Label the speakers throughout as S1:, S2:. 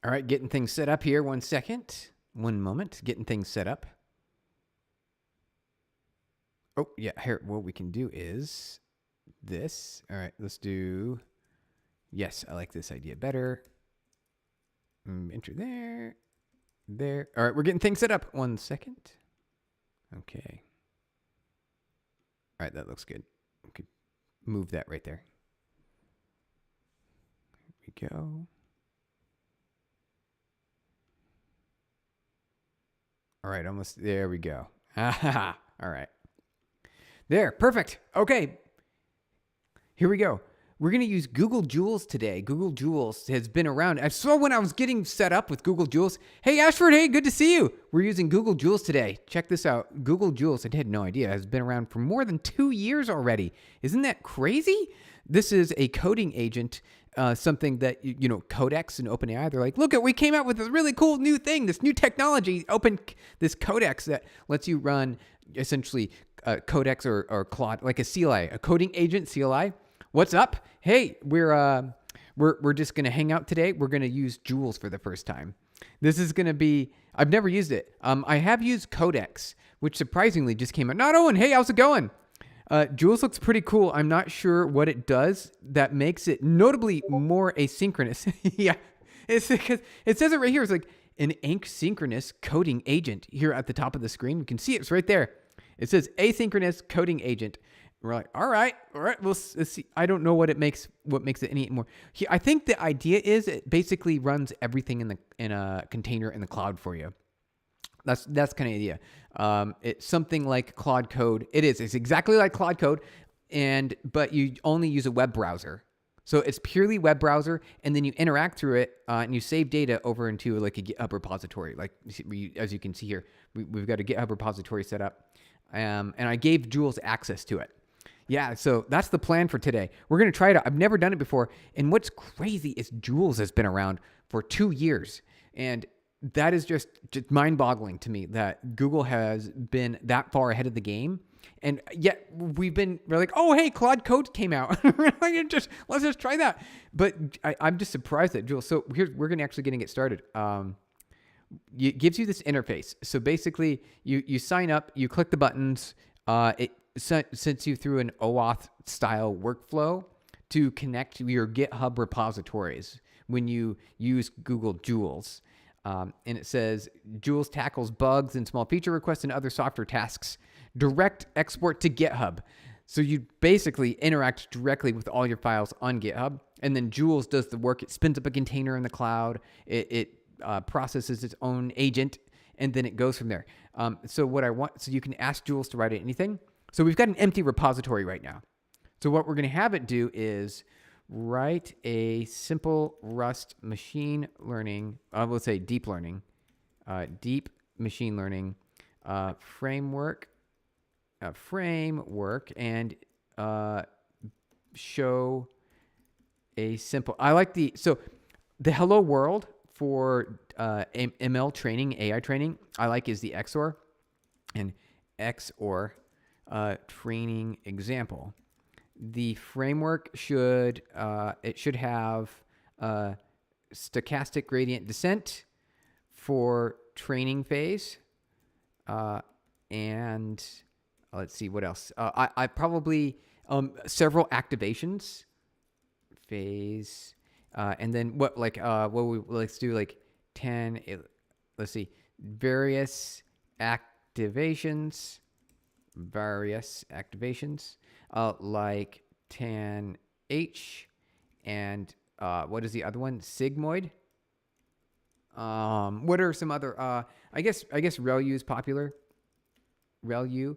S1: All right, getting things set up here. 1 second. 1 moment. Getting things set up. Oh, yeah. Here, what we can do is this. All right, let's do... Yes, I like this idea better. Enter there. There. All right, we're getting things set up. 1 second. Okay. All right, that looks good. We could move that right there. Here we go. All right, almost. There we go. All right. There, perfect. Okay. Here we go. We're going to use Google Jules today. Google Jules has been around. I saw when I was getting set up with Google Jules. Hey, Ashford, hey, good to see you. We're using Google Jules today. Check this out. Google Jules, I had no idea, has been around for more than 2 years already. Isn't that crazy? This is a coding agent, something that, Codex and OpenAI, they're like, look, we came out with this really cool new thing, this new technology, this Codex that lets you run essentially Codex or Claude, like a CLI, a coding agent CLI. What's up? Hey, we're just going to hang out today. We're going to use Jules for the first time. This is going to be, I've never used it. I have used Codex, which surprisingly just came out. Not Owen, hey, how's it going? Jules looks pretty cool. I'm not sure what it does that makes it notably more asynchronous. Yeah, it's because it says it right here. It's like an asynchronous coding agent here at the top of the screen. You can see it's right there. It says asynchronous coding agent. We're like, all right, let's see. I don't know what makes it any more. I think the idea is it basically runs everything in a container in the cloud for you. That's kind of the idea. It's something like Claude Code. It's exactly like Claude Code, but you only use a web browser. So it's purely web browser, and then you interact through it, and you save data over into like a GitHub repository. Like as you can see here, we've got a GitHub repository set up, and I gave Jules access to it. Yeah, so that's the plan for today. We're going to try it out. I've never done it before. And what's crazy is Jules has been around for 2 years. And that is just mind-boggling to me that Google has been that far ahead of the game. And yet we're like, oh, hey, Claude Code came out. Let's just try that. But I'm just surprised at Jules. So we're going to actually get started. It gives you this interface. So basically, you sign up, you click the buttons. It sends you through an OAuth style workflow to connect your GitHub repositories when you use Google Jules. And it says Jules tackles bugs and small feature requests and other software tasks. Direct export to GitHub. So you basically interact directly with all your files on GitHub. And then Jules does the work. It spins up a container in the cloud. It processes its own agent. And then it goes from there. So you can ask Jules to write anything. So we've got an empty repository right now. So what we're going to have it do is write a simple Rust machine learning, let's say deep learning, deep machine learning framework, and show a simple. I like the hello world for ML training, AI training. I like is the XOR and XOR. Training example. The framework should have stochastic gradient descent for training phase, and let's see what else. I probably several activations phase, and then let's do like 10. Let's see, various activations. Like tan-h and what is the other one? Sigmoid. What are some other? I guess ReLU is popular. ReLU.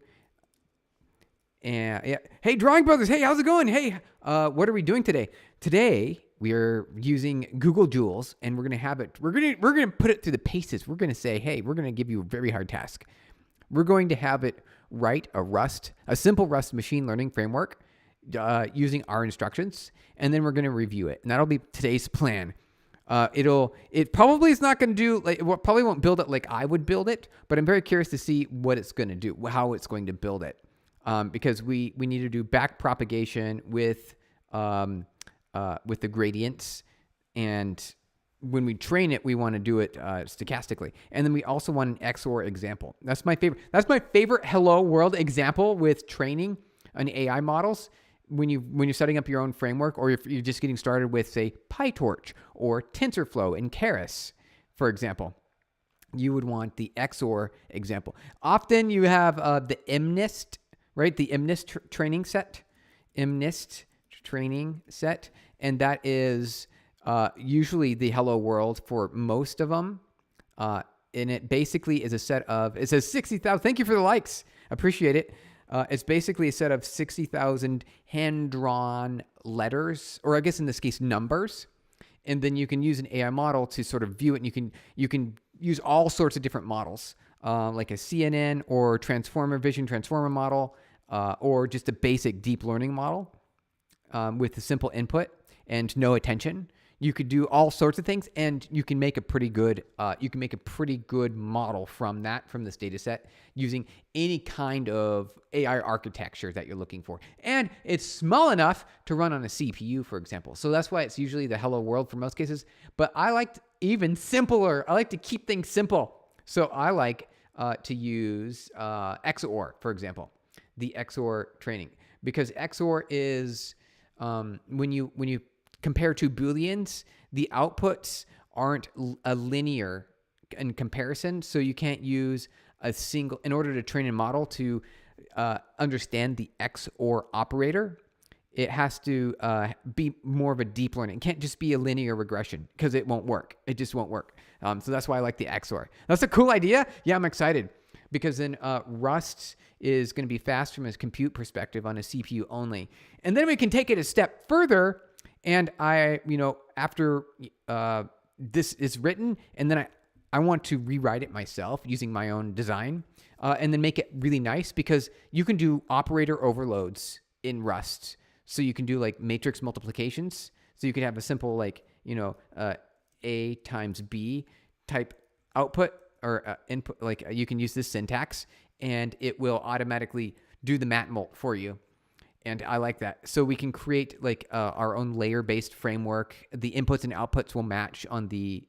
S1: And yeah. Hey, Drawing Brothers. Hey, how's it going? Hey, what are we doing today? Today we are using Google Jules, and we're gonna have it. We're gonna put it through the paces. We're gonna say, hey, we're gonna give you a very hard task. We're going to have it write a simple Rust machine learning framework using our instructions, and then we're going to review it. And that'll be today's plan. It probably is not going to do, probably won't build it like I would build it, but I'm very curious to see what it's going to do, how it's going to build it. Because we need to do back propagation with the gradients and when we train it, we want to do it stochastically. And then we also want an XOR example. That's my favorite. That's my favorite hello world example with training an AI models. When you're setting up your own framework, or if you're just getting started with, say, PyTorch or TensorFlow and Keras, for example, you would want the XOR example. Often you have the MNIST, right? The MNIST training set, MNIST training set, and that is usually the hello world for most of them. And it basically is a set of, it says 60,000. Thank you for the likes. Appreciate it. It's basically a set of 60,000 hand-drawn letters, or I guess in this case, numbers. And then you can use an AI model to sort of view it, and you can use all sorts of different models, like a CNN or vision transformer model, or just a basic deep learning model with a simple input and no attention. You could do all sorts of things, and you can make a pretty good model from this data set using any kind of AI architecture that you're looking for. And it's small enough to run on a CPU, for example. So that's why it's usually the hello world for most cases. But I like even simpler. I like to keep things simple. So I like to use XOR, for example, the XOR training, because XOR is when you compare two Booleans, the outputs aren't a linear in comparison, so you can't use in order to train a model to understand the XOR operator, it has to be more of a deep learning. It can't just be a linear regression, because it won't work. It just won't work. So that's why I like the XOR. That's a cool idea. Yeah, I'm excited, because then Rust is going to be fast from a compute perspective on a CPU only. And then we can take it a step further. And after this is written, and then I want to rewrite it myself using my own design, and then make it really nice, because you can do operator overloads in Rust. So you can do like matrix multiplications. So you could have a simple A times B type output or input. Like you can use this syntax, and it will automatically do the matmul for you. And I like that. So we can create our own layer-based framework. The inputs and outputs will match on the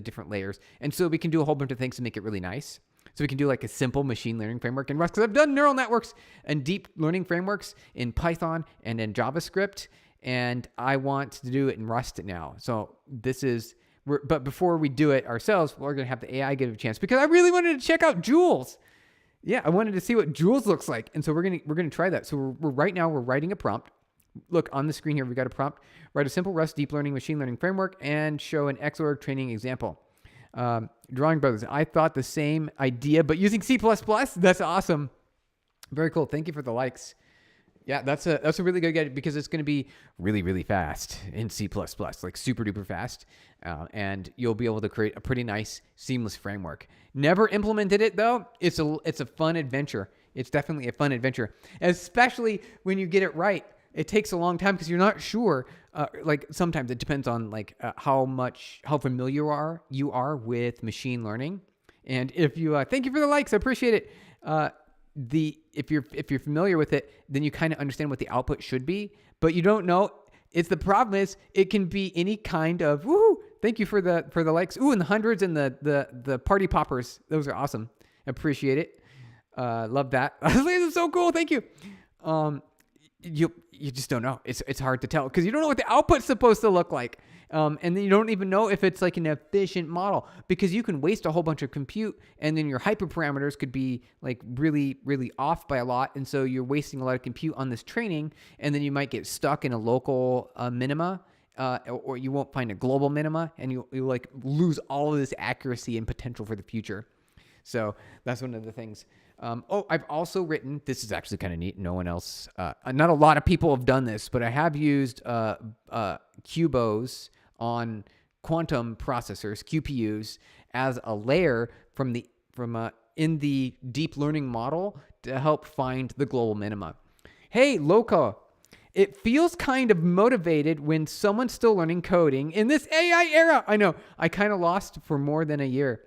S1: different layers. And so we can do a whole bunch of things to make it really nice. So we can do like a simple machine learning framework in Rust, because I've done neural networks and deep learning frameworks in Python and in JavaScript, and I want to do it in Rust now. So but before we do it ourselves, we're going to have the AI give it a chance, because I really wanted to check out Jules. Yeah, I wanted to see what Jules looks like, and so we're gonna try that. So right now we're writing a prompt. Look on the screen here, we got a prompt. Write a simple Rust deep learning machine learning framework and show an XOR training example. Drawing Brothers, I thought the same idea, but using C++. That's awesome. Very cool. Thank you for the likes. Yeah, that's a really good idea, because it's going to be really, really fast in C++, like super duper fast. And you'll be able to create a pretty nice seamless framework. Never implemented it though. It's a fun adventure. It's definitely a fun adventure, especially when you get it right. It takes a long time, because you're not sure. Sometimes it depends on how familiar you are with machine learning. And if you thank you for the likes, I appreciate it. If you're familiar with it, then you kind of understand what the output should be, but you don't know. The problem is it can be any kind of woo. Thank you for the likes. Ooh, and the hundreds and the party poppers. Those are awesome. Appreciate it. Love that. It's so cool. Thank you. You just don't know. It's hard to tell, because you don't know what the output's supposed to look like. And then you don't even know if it's like an efficient model, because you can waste a whole bunch of compute, and then your hyperparameters could be like really, really off by a lot. And so you're wasting a lot of compute on this training, and then you might get stuck in a local minima, or you won't find a global minima, and you like lose all of this accuracy and potential for the future. So that's one of the things. I've also written, this is actually kind of neat. No one else, not a lot of people have done this, but I have used QBOs on quantum processors, QPUs, as a layer in the deep learning model to help find the global minima. Hey, Loka, it feels kind of motivated when someone's still learning coding in this AI era. I know, I kind of lost for more than a year.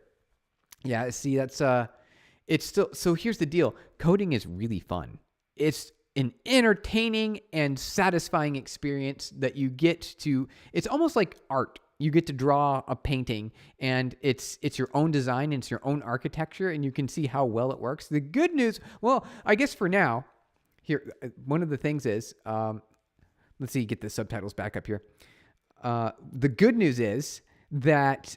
S1: Yeah, see, it's still, so here's the deal. Coding is really fun. It's an entertaining and satisfying experience that you get to, it's almost like art. You get to draw a painting, and it's your own design, and it's your own architecture, and you can see how well it works. The good news, well, I guess for now, here, one of the things is, let's see, get the subtitles back up here. The good news is that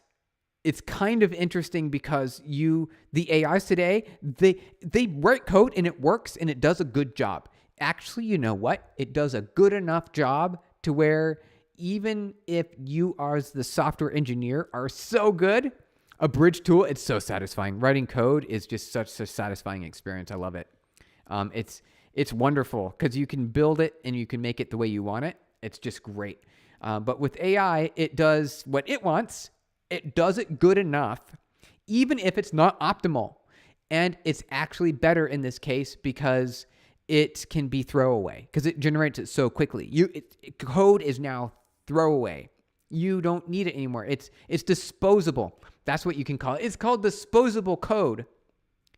S1: it's kind of interesting because the AIs today, they write code and it works and it does a good job. Actually, you know what? It does a good enough job to where even if you as the software engineer are so good, a bridge tool, it's so satisfying. Writing code is just such a satisfying experience. I love it. It's wonderful because you can build it and you can make it the way you want it. It's just great. But with AI, it does what it wants. It does it good enough, even if it's not optimal. And it's actually better in this case because it can be throwaway because it generates it so quickly. Code is now throwaway. You don't need it anymore. It's disposable. That's what you can call it. It's called disposable code.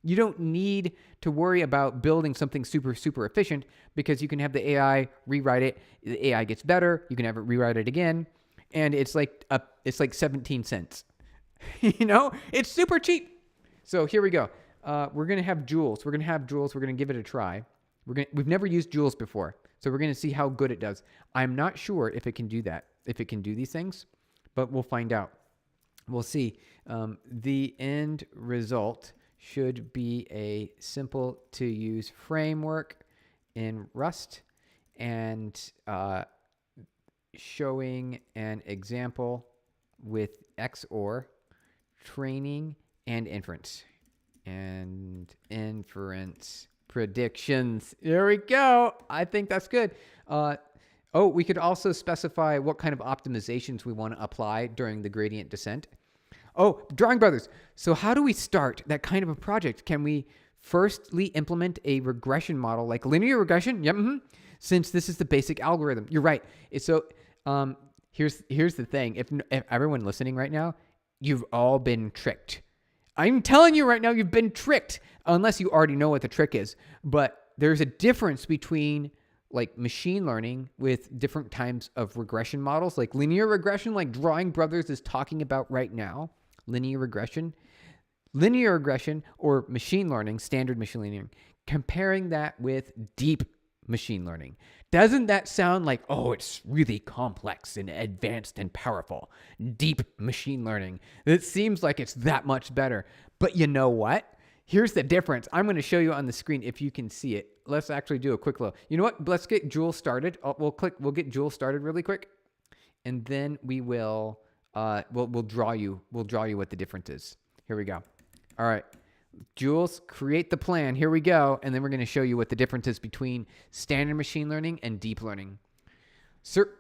S1: You don't need to worry about building something super, super efficient because you can have the AI rewrite it. The AI gets better. You can have it rewrite it again. And it's like 17 cents. It's super cheap. So here we go. We're going to have Jules. We're going to give it a try. We've never used Jules before. So we're going to see how good it does. I'm not sure if it can do that, if it can do these things, but we'll find out. We'll see. The end result should be a simple to use framework in Rust and showing an example with XOR, training, and inference. And inference predictions. There we go. I think that's good. We could also specify what kind of optimizations we want to apply during the gradient descent. Oh, Drawing Brothers. So how do we start that kind of a project? Can we firstly implement a regression model like linear regression? Yep. Since this is the basic algorithm. You're right. So here's the thing. If everyone listening right now, you've all been tricked. I'm telling you right now, you've been tricked unless you already know what the trick is. But there's a difference between like machine learning with different types of regression models, like linear regression, like Drawing Brothers is talking about right now. Linear regression or machine learning, standard machine learning, comparing that with deep machine learning. Doesn't that sound like, oh, it's really complex and advanced and powerful? Deep machine learning. It seems like it's that much better. But you know what? Here's the difference. I'm going to show you on the screen if you can see it. Let's actually do a quick look. You know what? Let's get Jules started. We'll get Jules started really quick. And then we will we'll draw you what the difference is. Here we go. All right. Jules, create the plan. Here we go. And then we're going to show you what the difference is between standard machine learning and deep learning. Sir,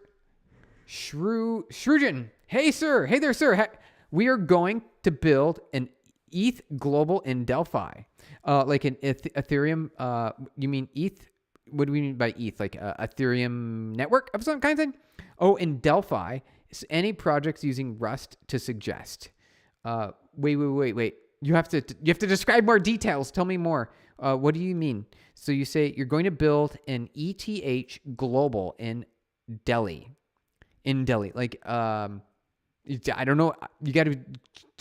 S1: Shrujan. Hey, sir. Hey there, sir. We are going to build an ETH global in Delphi. Like an Ethereum. You mean ETH? What do we mean by ETH? Like Ethereum network of some kind of thing? Oh, in Delphi. Any projects using Rust to suggest. Wait. You have to describe more details. Tell me more. What do you mean? So you say you're going to build an ETH global in Delhi. Like, I don't know. You got to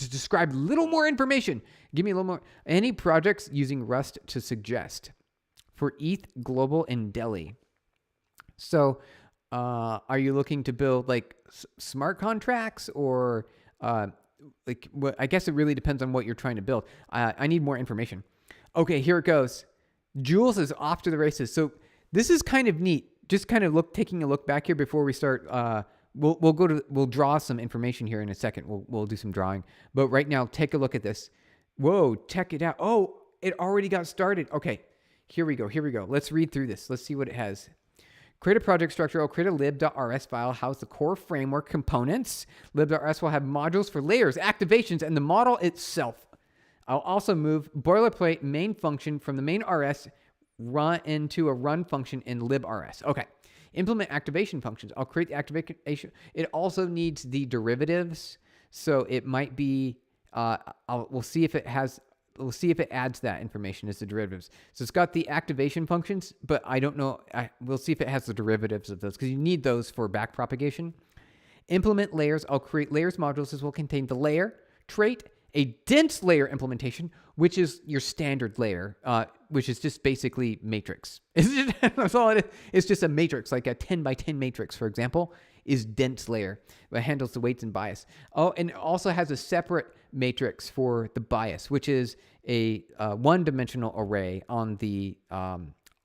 S1: describe a little more information. Give me a little more. Any projects using Rust to suggest for ETH global in Delhi. So, are you looking to build like smart contracts or I guess it really depends on what you're trying to build. I need more information. Okay, here it goes. Jules is off to the races. So this is kind of neat. Just kind of taking a look back here before we start. We'll draw some information here in a second. We'll do some drawing. But right now, take a look at this. Whoa, check it out. Oh, it already got started. Okay, here we go. Let's read through this. Let's see what it has. Create a project structure. I'll create a lib.rs file, house the core framework components. Lib.rs will have modules for layers, activations, and the model itself. I'll also move boilerplate main function from the main RS run into a run function in librs. Okay. Implement activation functions. I'll create the activation. It also needs the derivatives. So it might be, we'll see if it adds that information as the derivatives. So it's got the activation functions, but I don't know. We'll see if it has the derivatives of those because you need those for backpropagation. Implement layers. I'll create layers modules. This will contain the layer, trait, a dense layer implementation, which is your standard layer, which is just basically matrix. That's all it is. It's just a matrix, like a 10 by 10 matrix, for example, is dense layer that handles the weights and bias. Oh, and it also has a separate matrix for the bias, which is a one-dimensional array on the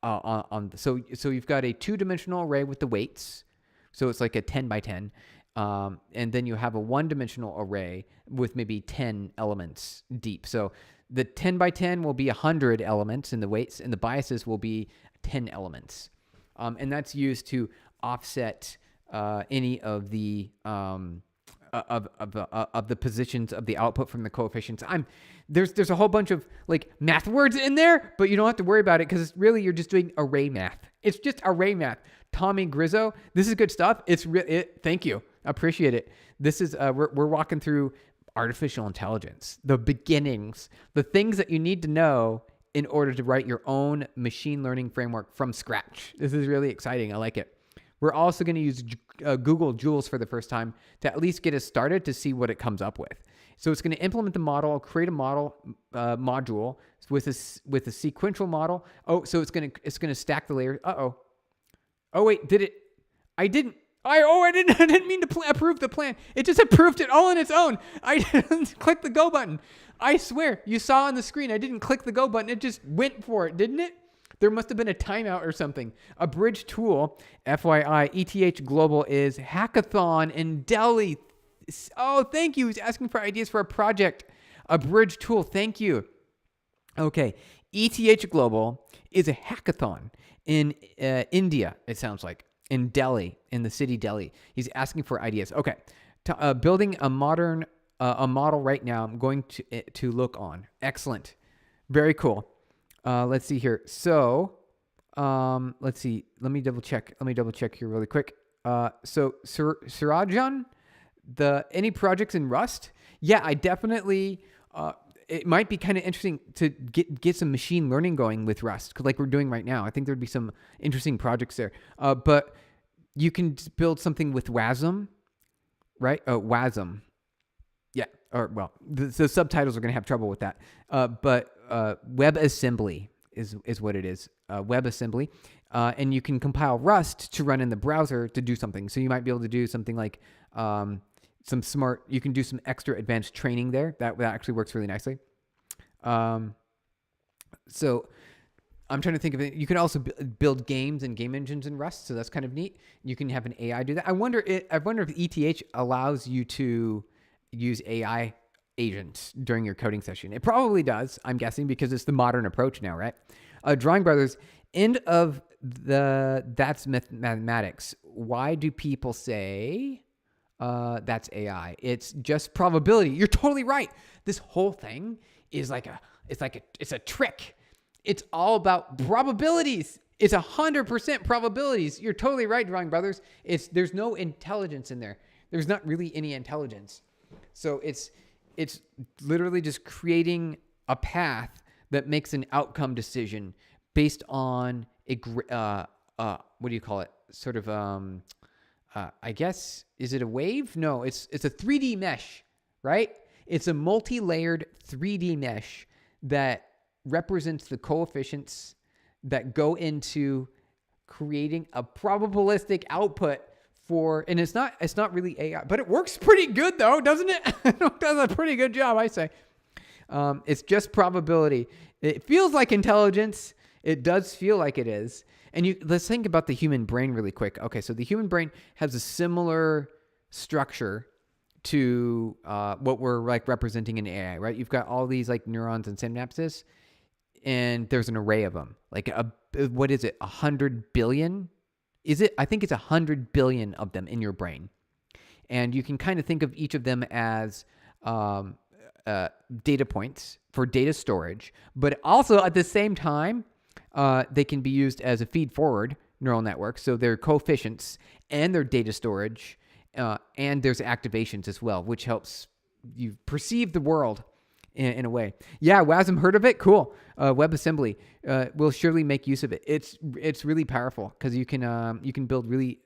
S1: so you've got a two-dimensional array with the weights, so it's like a 10 by 10. And then you have a one-dimensional array with maybe 10 elements deep. So the 10 by 10 will be 100 elements in the weights, and the biases will be 10 elements. And that's used to offset any of the of the positions of the output from the coefficients. There's a whole bunch of like math words in there, but you don't have to worry about it because really you're just doing array math. It's just array math. Tommy Grizzo, this is good stuff. Thank you. Appreciate it. This is we're walking through artificial intelligence, the beginnings, the things that you need to know in order to write your own machine learning framework from scratch. This is really exciting. I like it. We're also going to use Google Jules for the first time to at least get us started to see what it comes up with. So it's going to implement the model, create a model module with a sequential model. Oh, so it's going to stack the layers. Oh wait, did it? I didn't. I didn't mean to approve the plan. It just approved it all on its own. I didn't click the go button. I swear, you saw on the screen, I didn't click the go button. It just went for it, didn't it? There must have been a timeout or something. A bridge tool, FYI, ETH Global is hackathon in Delhi. Oh, thank you. He's asking for ideas for a project. A bridge tool, thank you. Okay, ETH Global is a hackathon in India, it sounds like. In Delhi, in the city Delhi. He's asking for ideas. Okay, building a model right now. I'm going to look on. Excellent. Very cool. Let's see here. So, let's see. Let me double check here really quick. So Sirajan, any projects in Rust? Yeah, I definitely, it might be kind of interesting to get some machine learning going with Rust, like we're doing right now. I think there'd be some interesting projects there. But you can build something with WASM, right? WASM. Yeah. Or, well, the subtitles are going to have trouble with that. But WebAssembly is what it is. WebAssembly. And you can compile Rust to run in the browser to do something. So you might be able to do something like you can do some extra advanced training there. That actually works really nicely. So I'm trying to think of it. You can also build games and game engines in Rust, so that's kind of neat. You can have an AI do that. I wonder if ETH allows you to use AI agents during your coding session. It probably does, I'm guessing, because it's the modern approach now, right? Drawing Brothers, end of that's mathematics. Why do people say that's AI? It's just probability. You're totally right. This whole thing is it's a trick. It's all about probabilities. It's 100% probabilities. You're totally right, Drawing Brothers. There's no intelligence in there. There's not really any intelligence. So it's literally just creating a path that makes an outcome decision based on what do you call it? Sort of I guess, is it a wave? No, it's a 3D mesh, right? It's a multi-layered 3D mesh that represents the coefficients that go into creating a probabilistic output and it's not really AI, but it works pretty good though, doesn't it? It does a pretty good job, I say. It's just probability. It feels like intelligence. It does feel like it is. And let's think about the human brain really quick. Okay, so the human brain has a similar structure to what we're like representing in AI, right? You've got all these like neurons and synapses, and there's an array of them. Like what is it? 100 billion? Is it? I think it's 100 billion of them in your brain. And you can kind of think of each of them as data points for data storage, but also at the same time, they can be used as a feed-forward neural network. So they're coefficients and they're data storage, and there's activations as well, which helps you perceive the world in a way. Yeah, WASM, heard of it? Cool. WebAssembly will surely make use of it. It's really powerful because you can build really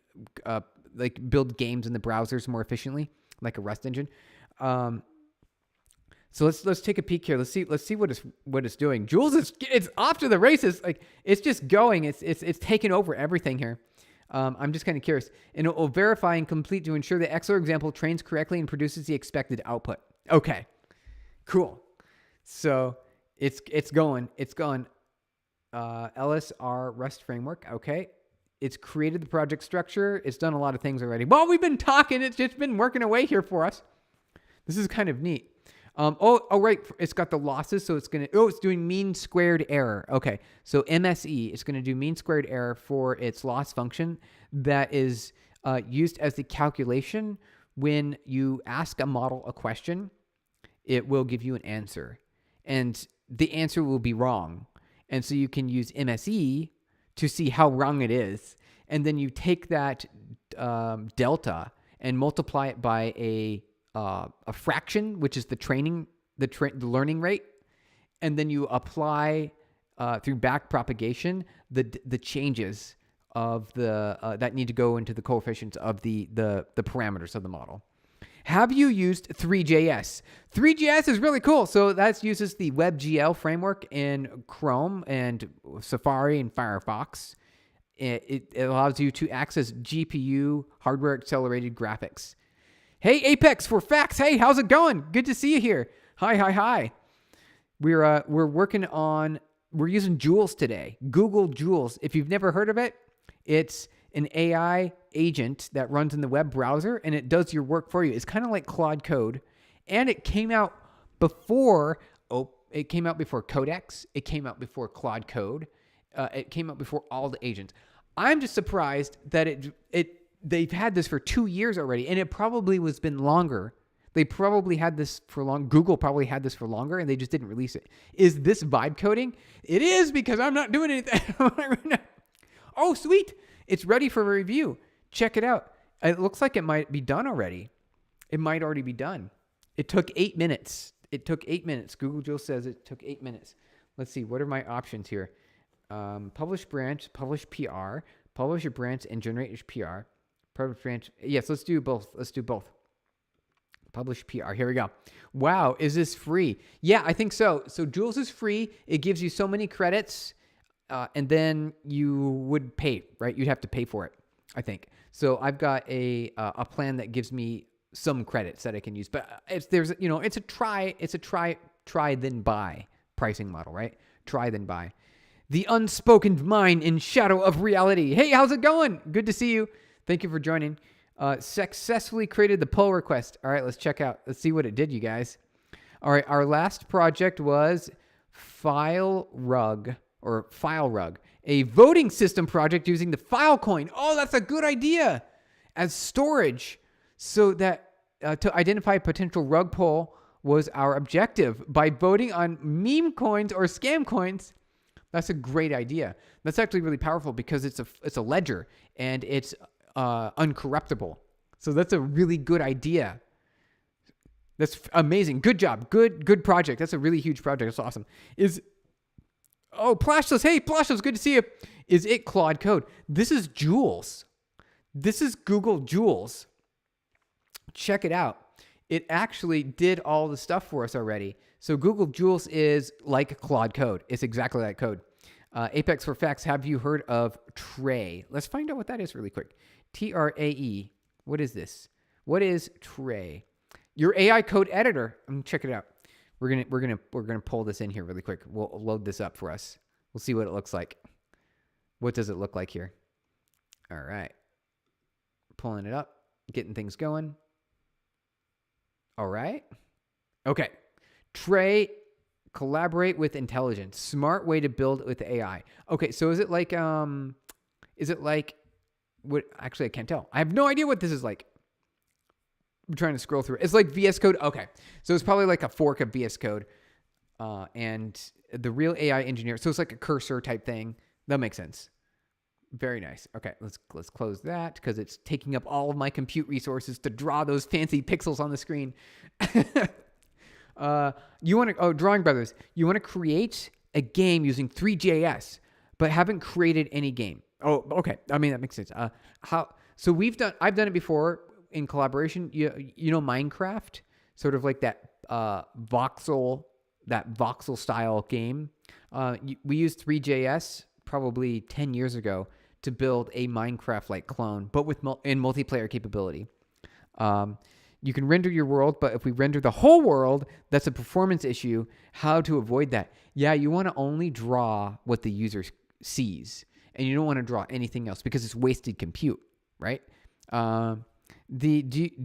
S1: like build games in the browsers more efficiently, like a Rust engine. So let's take a peek here. Let's see what it's doing. Jules it's off to the races. Like it's just going. It's taking over everything here. I'm just kind of curious, and it will verify and complete to ensure the Excel example trains correctly and produces the expected output. Okay, cool. So it's going. LSR Rust framework. Okay. It's created the project structure. It's done a lot of things already. Well, we've been talking. It's just been working away here for us. This is kind of neat. Right. It's got the losses. So it's doing mean squared error. Okay. So MSE, it's going to do mean squared error for its loss function that is used as the calculation when you ask a model a question. It will give you an answer, and the answer will be wrong. And so you can use MSE to see how wrong it is. And then you take that delta and multiply it by a fraction, which is the learning rate. And then you apply through back propagation the changes of that need to go into the coefficients of the parameters of the model. Have you used 3JS? 3JS is really cool. So that uses the WebGL framework in Chrome and Safari and Firefox. It allows you to access GPU hardware accelerated graphics. Hey, Apex for Facts. Hey, how's it going? Good to see you here. Hi. We're using Jules today. Google Jules. If you've never heard of it, it's an AI agent that runs in the web browser, and it does your work for you. It's kind of like Claude Code, and it came out before Codex. It came out before Claude Code. It came out before all the agents. I'm just surprised that they've had this for 2 years already, and it probably was been longer. They probably had this for long. Google probably had this for longer, and they just didn't release it. Is this vibe coding? It is, because I'm not doing anything right now. Oh, sweet. It's ready for review. Check it out. It looks like it might be done already. It might already be done. It took 8 minutes. Google Jules says it took 8 minutes. Let's see. What are my options here? Publish branch, publish PR, publish a branch, and generate PR. Publish branch. Yes, let's do both. Publish PR. Here we go. Wow. Is this free? Yeah, I think so. So Jules is free. It gives you so many credits. And then you would pay, right? You'd have to pay for it, I think. So I've got a plan that gives me some credits that I can use, but it's a try then buy pricing model, right? Try then buy. The unspoken mind in shadow of reality. Hey, how's it going? Good to see you. Thank you for joining. Successfully created the pull request. All right, let's check out. Let's see what it did, you guys. All right, our last project was File Rug, a voting system project using the Filecoin. Oh, that's a good idea, as storage, so that to identify potential rug pull was our objective by voting on meme coins or scam coins. That's a great idea. That's actually really powerful because it's a ledger and it's uncorruptible. So that's a really good idea. That's amazing. Good job. Good project. That's a really huge project. That's awesome. Plashless. Hey, Plashless, good to see you. Is it Claude Code? This is Jules. This is Google Jules. Check it out. It actually did all the stuff for us already. So Google Jules is like Claude Code. It's exactly like code. Apex for Facts, have you heard of Tray? Let's find out what that is really quick. TRAE. What is this? What is Tray? Your AI code editor. Check it out. We're gonna pull this in here really quick. We'll load this up for us. We'll see what it looks like. What does it look like here? All right. Pulling it up, getting things going. All right. Okay. Tray, collaborate with intelligence. Smart way to build with AI. Okay, so is it like what? Actually, I can't tell. I have no idea what this is like. I'm trying to scroll through. It's like VS Code. Okay, so it's probably like a fork of VS Code, and the real AI engineer. So it's like a cursor type thing. That makes sense. Very nice. Okay, let's close that because it's taking up all of my compute resources to draw those fancy pixels on the screen. Drawing Brothers. You want to create a game using 3JS, but haven't created any game. Oh, okay. I mean, that makes sense. So I've done it before in collaboration. You know Minecraft, sort of like that voxel style game. We used 3JS probably 10 years ago to build a Minecraft-like clone, but with in multiplayer capability. You can render your world, but if we render the whole world, that's a performance issue. How to avoid that? Yeah, you want to only draw what the user sees, and you don't want to draw anything else because it's wasted compute, right? Do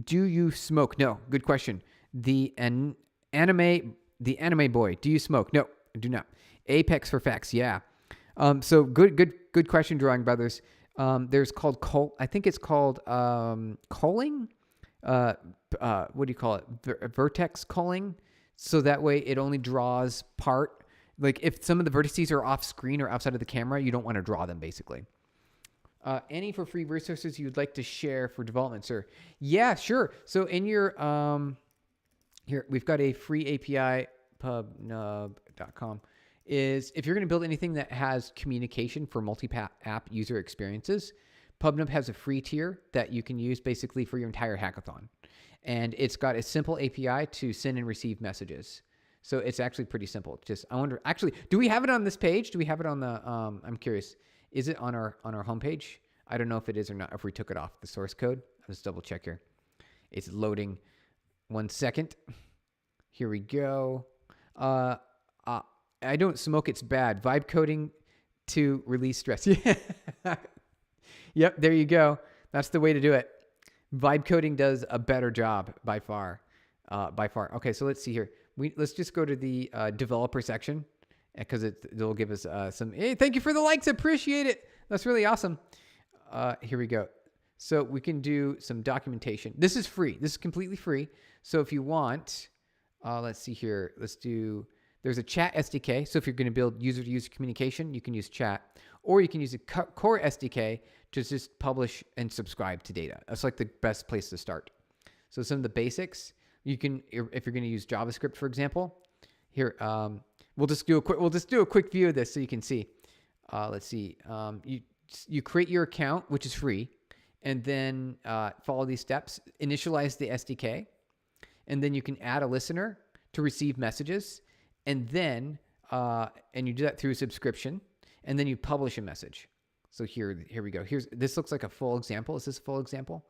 S1: you smoke? No. Good question. The anime boy. Do you smoke? No, I do not. Apex for facts. Yeah. So good question, Drawing Brothers. There's called I think it's called culling. What do you call it? Vertex culling. So that way it only draws part. Like if some of the vertices are off screen or outside of the camera, you don't want to draw them basically. Any for free resources you'd like to share for development, sir? Yeah, sure. So in your here we've got a free API, PubNub.com. Is if you're going to build anything that has communication for multi-app user experiences, PubNub has a free tier that you can use basically for your entire hackathon. And it's got a simple API to send and receive messages. So it's actually pretty simple. I wonder, actually, do we have it on this page? Do we have it on the, I'm curious, is it on our homepage? I don't know if it is or not, if we took it off the source code. Let's double check here. It's loading. 1 second. Here we go. I don't smoke, it's bad. Vibe coding to release stress. Yeah. Yep, there you go. That's the way to do it. Vibe coding does a better job by far. Okay, so let's see here. Let's just go to the developer section because it'll give us some. Hey, thank you for the likes. Appreciate it. That's really awesome. Here we go. So we can do some documentation. This is free. This is completely free. So if you want, let's see here. There's a chat SDK. So if you're going to build user-to-user communication, you can use chat. Or you can use a core SDK to just publish and subscribe to data. That's like the best place to start. So some of the basics, you can, if you're going to use JavaScript, for example, here, we'll just do a quick view of this so you can see. Let's see. You create your account, which is free, and then follow these steps. Initialize the SDK, and then you can add a listener to receive messages, and then and you do that through a subscription, and then you publish a message. So here we go. This looks like a full example. Is this a full example?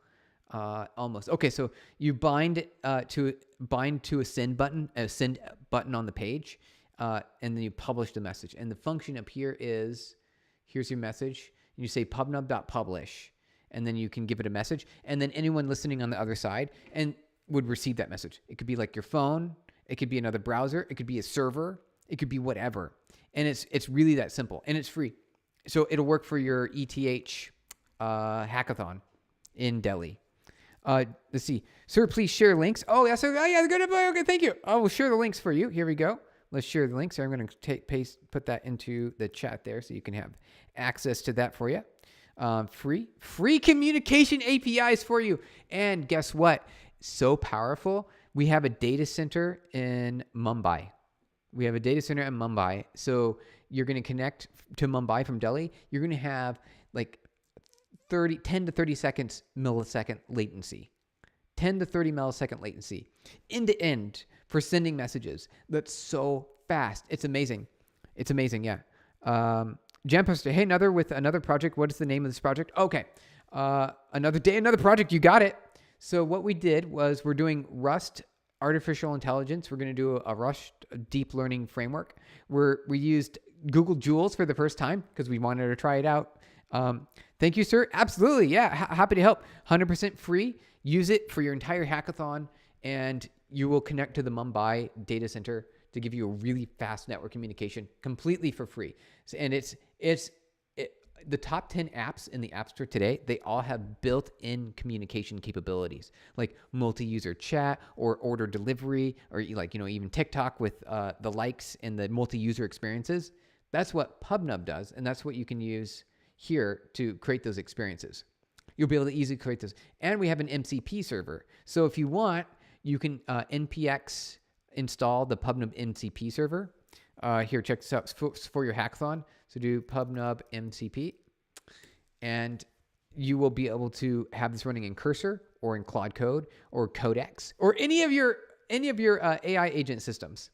S1: Almost. Okay, so you bind to a send button on the page, and then you publish the message. And the function up here is, here's your message. And you say pubnub.publish, and then you can give it a message, and then anyone listening on the other side and would receive that message. It could be like your phone, it could be another browser, it could be a server, it could be whatever. And it's really that simple, and it's free. So it'll work for your ETH hackathon in Delhi. Let's see. Sir, please share links. Oh, yeah, good. Okay, thank you. I will share the links for you. Here we go. Let's share the links. I'm going to put that into the chat there so you can have access to that for you. Free communication APIs for you. And guess what? So powerful. We have a data center in Mumbai. So you're going to connect to Mumbai from Delhi. You're going to have like 10 to 30 millisecond latency. 10 to 30 millisecond latency. End to end for sending messages. That's so fast. It's amazing. Yeah. Jam Poster, hey, another project. What is the name of this project? Okay. Another day, another project. You got it. So what we did was we're doing Rust artificial intelligence. We're going to do a Rust deep learning framework. We used Google Jules for the first time because we wanted to try it out. Thank you, sir. Absolutely. Yeah. Happy to help. 100% free. Use it for your entire hackathon, and you will connect to the Mumbai data center to give you a really fast network communication completely for free. And the top 10 apps in the App Store today, they all have built-in communication capabilities, like multi-user chat or order delivery, or even TikTok with the likes and the multi-user experiences. That's what PubNub does, and that's what you can use here to create those experiences. You'll be able to easily create those. And we have an MCP server. So if you want, you can npx install the PubNub MCP server. Here, check this out for your hackathon. So do PubNub MCP. And you will be able to have this running in Cursor or in Claude Code or Codex or any of your AI agent systems.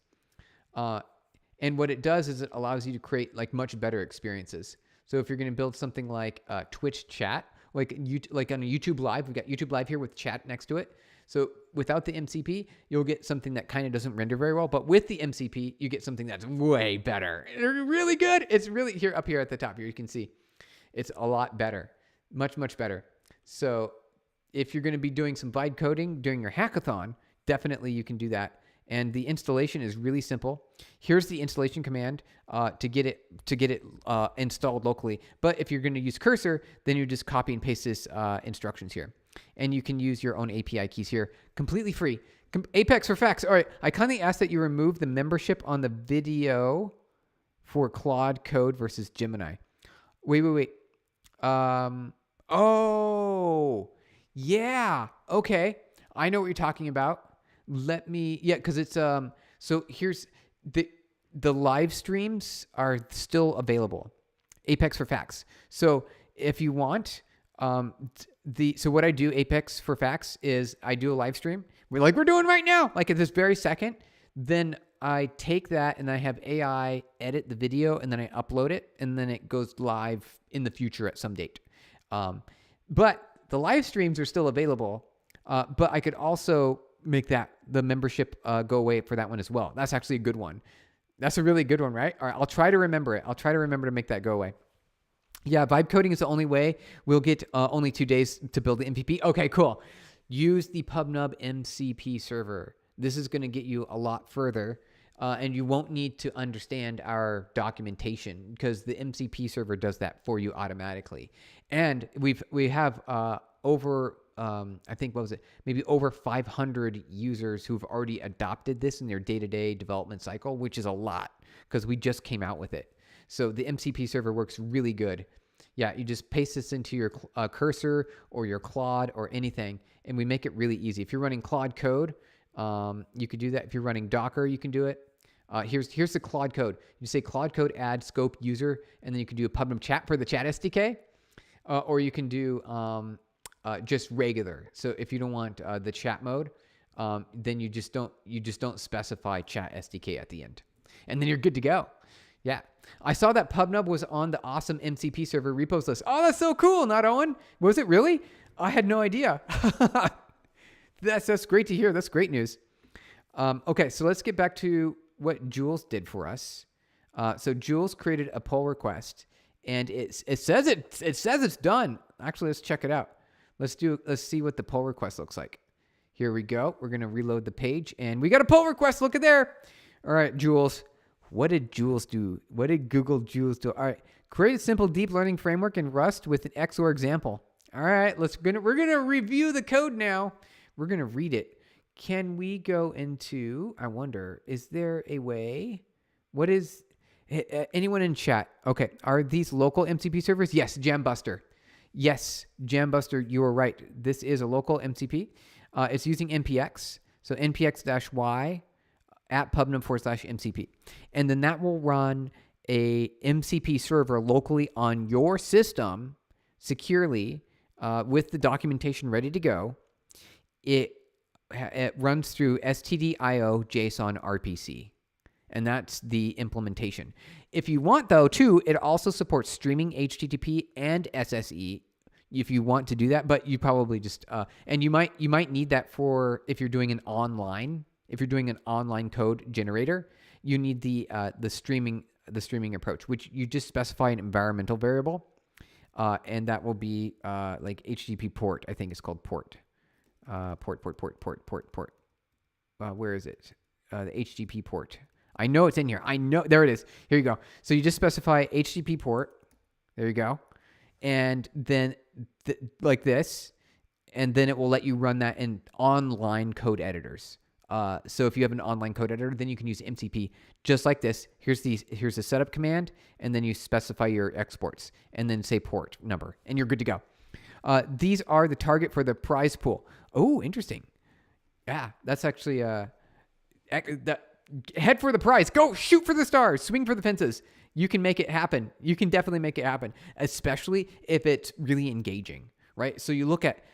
S1: And what it does is it allows you to create like much better experiences. So if you're going to build something like Twitch chat, like on a YouTube Live, we've got YouTube Live here with chat next to it. So without the MCP, you'll get something that kind of doesn't render very well. But with the MCP, you get something that's way better. They're really good. It's really here up here at the top here. You can see it's a lot better, much, much better. So if you're going to be doing some vibe coding during your hackathon, definitely you can do that. And the installation is really simple. Here's the installation command to get it installed locally. But if you're going to use Cursor, then you just copy and paste this instructions here. And you can use your own API keys here, completely free. Apex for facts. All right, I kindly ask that you remove the membership on the video for Claude Code versus Gemini. Wait. Oh, yeah. Okay, I know what you're talking about. Because it's so here's the live streams are still available. Apex for facts. So if you want, so what I do, Apex for facts, is I do a live stream. We're doing right now, like at this very second. Then I take that and I have AI edit the video and then I upload it and then it goes live in the future at some date. But the live streams are still available. But I could also make the membership go away for that one as well. That's actually a good one. That's a really good one, right? All right, I'll try to remember it. I'll try to remember to make that go away. Yeah, vibe coding is the only way. We'll get only 2 days to build the MPP. Okay, cool. Use the PubNub MCP server. This is going to get you a lot further, and you won't need to understand our documentation because the MCP server does that for you automatically. And we have over I think, maybe over 500 users who've already adopted this in their day-to-day development cycle, which is a lot because we just came out with it. So the MCP server works really good. Yeah, you just paste this into your Cursor or your Claude or anything, and we make it really easy. If you're running Claude Code, you could do that. If you're running Docker, you can do it. Here's the Claude Code. You say Claude Code add scope user, and then you can do a PubNub chat for the chat SDK, or you can do just regular. So if you don't want the chat mode, then you just don't specify chat SDK at the end, and then you're good to go. Yeah, I saw that PubNub was on the awesome MCP server repos list. Oh, that's so cool. Not Owen, was it really? I had no idea. That's great to hear. That's great news. Okay, so let's get back to what Jules did for us. So Jules created a pull request, and it says it's done. Actually, let's check it out. Let's see what the pull request looks like. Here we go. We're going to reload the page and we got a pull request. Look at there. All right, Jules. What did Jules do? What did Google Jules do? All right. Create a simple deep learning framework in Rust with an XOR example. All right. We're going to review the code now. We're going to read it. Can we go into, I wonder, is there a way? What is, anyone in chat? Okay. Are these local MCP servers? Yes. Jambuster. Yes, Jambuster, you are right. This is a local MCP. It's using npx. So npx-y at pubnub/MCP. And then that will run a MCP server locally on your system securely with the documentation ready to go. It runs through stdio JSON RPC. And that's the implementation. If you want, though, too, it also supports streaming HTTP and SSE if you want to do that. But you probably just and you might need that for if you're doing an online code generator. You need the streaming approach, which you just specify an environmental variable, and that will be like HTTP port. I think it's called port. Port. Where is it? The HTTP port. I know it's in here. There it is. Here you go. So you just specify HTTP port. There you go. And then like this, and then it will let you run that in online code editors. So if you have an online code editor, then you can use MCP just like this. Here's the setup command, and then you specify your exports, and then say port number, and you're good to go. These are the target for the prize pool. Oh, interesting. Yeah, that's actually head for the prize. Go shoot for the stars. Swing for the fences. You can make it happen. You can definitely make it happen, especially if it's really engaging. right? So you look at,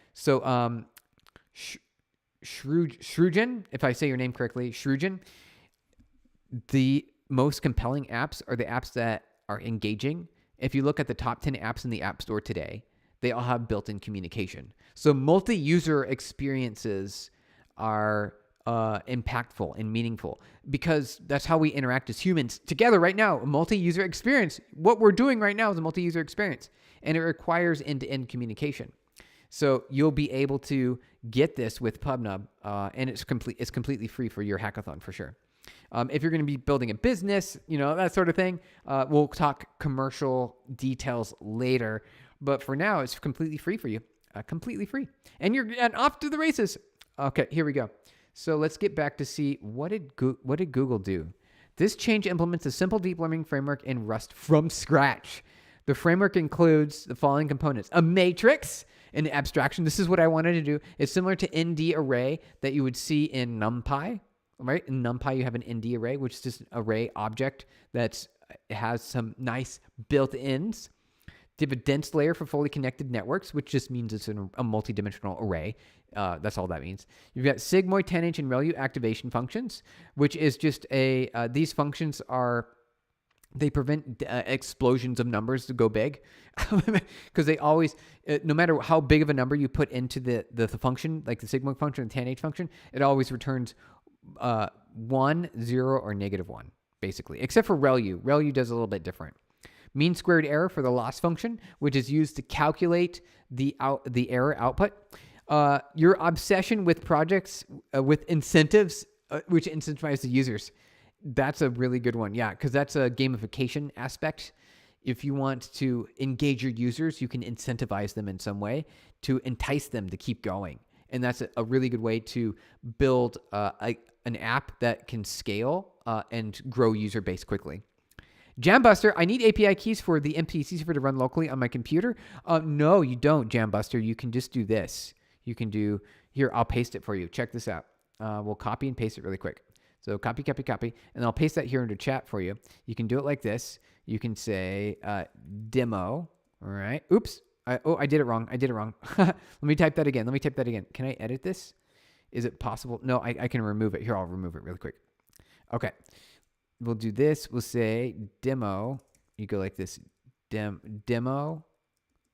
S1: Shrujan, if I say your name correctly, Shrujan, the most compelling apps are the apps that are engaging. If you look at the top 10 apps in the App Store today, they all have built-in communication. So multi-user experiences are impactful and meaningful because that's how we interact as humans together right now. A multi-user experience. What we're doing right now is a multi-user experience, and it requires end-to-end communication. So you'll be able to get this with PubNub, and it's completely free for your hackathon for sure. If you're going to be building a business, that sort of thing, we'll talk commercial details later. But for now, it's completely free for you, completely free, and you're off to the races. Okay, here we go. So let's get back to see what did Google do. This change implements a simple deep learning framework in Rust from scratch. The framework includes the following components: a matrix, an abstraction. This is what I wanted to do. It's similar to ND array that you would see in NumPy, right? In NumPy, you have an ND array, which is just an array object that has some nice built-ins. You have a dense layer for fully connected networks, which just means it's a multidimensional array. That's all that means. You've got sigmoid, tanh, and ReLU activation functions, which is just these functions they prevent explosions of numbers to go big because they always, no matter how big of a number you put into the function, like the sigmoid function and tanh function, it always returns 1, 0, or -1, basically, except for ReLU. ReLU does a little bit different. Mean squared error for the loss function, which is used to calculate the error output. Your obsession with projects with incentives, which incentivize the users. That's a really good one. Yeah, because that's a gamification aspect. If you want to engage your users, you can incentivize them in some way to entice them to keep going. And that's a really good way to build an app that can scale and grow user base quickly. Jambuster, I need API keys for the MPC server to run locally on my computer. No, you don't, Jambuster. You can just do this. You can do, here, I'll paste it for you. Check this out. We'll copy and paste it really quick. So copy, and I'll paste that here into chat for you. You can do it like this. You can say demo, all right? Oops, I did it wrong. Let me type that again. Can I edit this? Is it possible? No, I can remove it. Here, I'll remove it really quick. Okay. We'll do this. We'll say demo. You go like this, demo,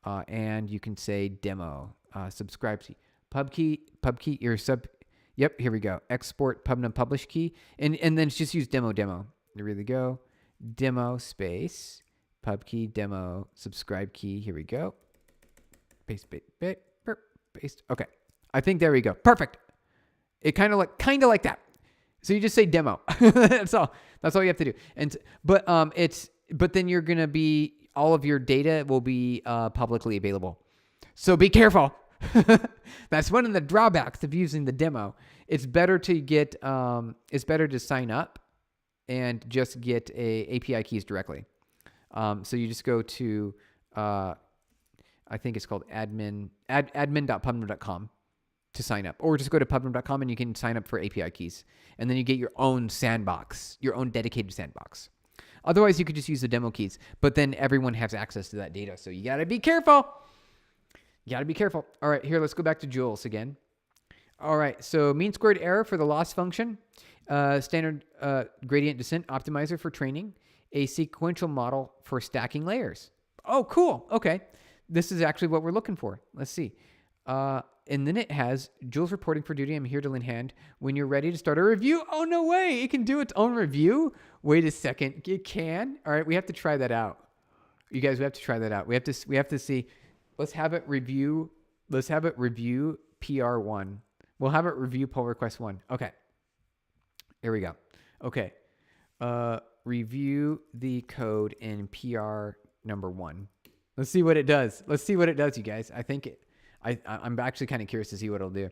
S1: and you can say demo. Subscribe to pubkey, your sub. Yep, here we go. Export PubNub publish key, and then just use demo. There we go. Demo space pubkey demo subscribe key. Here we go. Paste. Okay, I think there we go. Perfect. It kind of like that. So you just say demo. That's all you have to do. But then you're gonna be, all of your data will be publicly available. So be careful. That's one of the drawbacks of using the demo. It's better to sign up and just get API keys directly. So you just go to I think it's called admin.pubnub.com to sign up, or just go to pubnub.com and you can sign up for API keys, and then you get your own sandbox, your own dedicated sandbox. Otherwise, you could just use the demo keys, but then everyone has access to that data, so you got to be careful. All right, here, let's go back to Jules again. All right, so mean squared error for the loss function, standard gradient descent optimizer for training, a sequential model for stacking layers. Oh, cool. Okay, this is actually what we're looking for. Let's see. And then it has Jules reporting for duty. I'm here to lend hand when you're ready to start a review. Oh, no way. It can do its own review. Wait a second. It can. All right. We have to try that out. You guys, we have to try that out. We have to see. Let's have it review. Let's have it review PR1. We'll have it review pull request 1. Okay. Here we go. Okay. Review the code in PR number 1. Let's see what it does. You guys. I'm actually kind of curious to see what it'll do.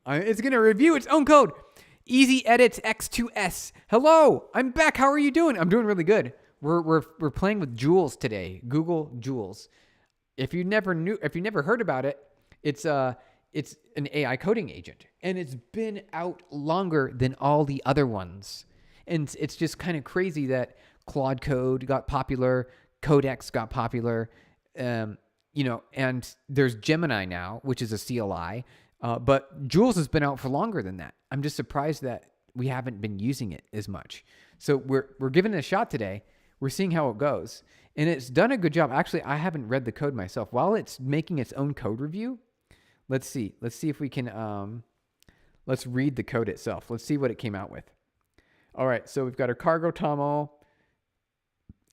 S1: It's going to review its own code. Easy Edits X2S. Hello, I'm back. How are you doing? I'm doing really good. We're playing with Jules today. Google Jules. If you never heard about it, it's an AI coding agent, and it's been out longer than all the other ones. And it's just kind of crazy that Claude Code got popular, Codex got popular, and there's Gemini now, which is a CLI, but Jules has been out for longer than that. I'm just surprised that we haven't been using it as much. So we're giving it a shot today. We're seeing how it goes. And it's done a good job. Actually, I haven't read the code myself. While it's making its own code review, let's see if we can, let's read the code itself. Let's see what it came out with. All right, so we've got our cargo TOML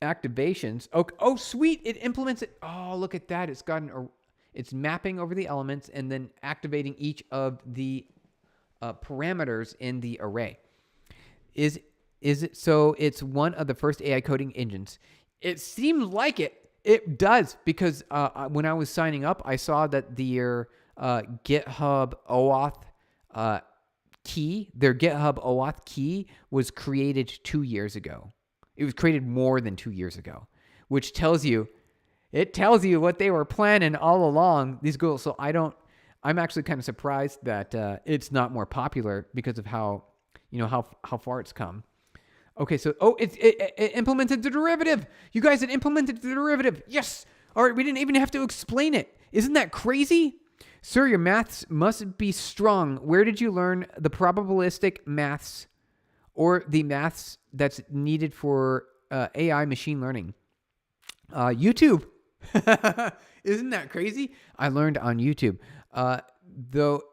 S1: activations. Oh, sweet, it implements it. Oh, look at that. It's mapping over the elements and then activating each of the parameters in the array. Is it so? It's one of the first AI coding engines. It seems like it. It does, because when I was signing up, I saw that their GitHub OAuth key, was created 2 years ago. It was created more than 2 years ago, which tells you what they were planning all along. These goals. So I'm actually kind of surprised that it's not more popular because of how far it's come. Okay, so it implemented the derivative. You guys had implemented the derivative. Yes. All right, we didn't even have to explain it. Isn't that crazy? Sir, your maths must be strong. Where did you learn the probabilistic maths or the maths that's needed for AI machine learning? YouTube. Isn't that crazy? I learned on YouTube. Though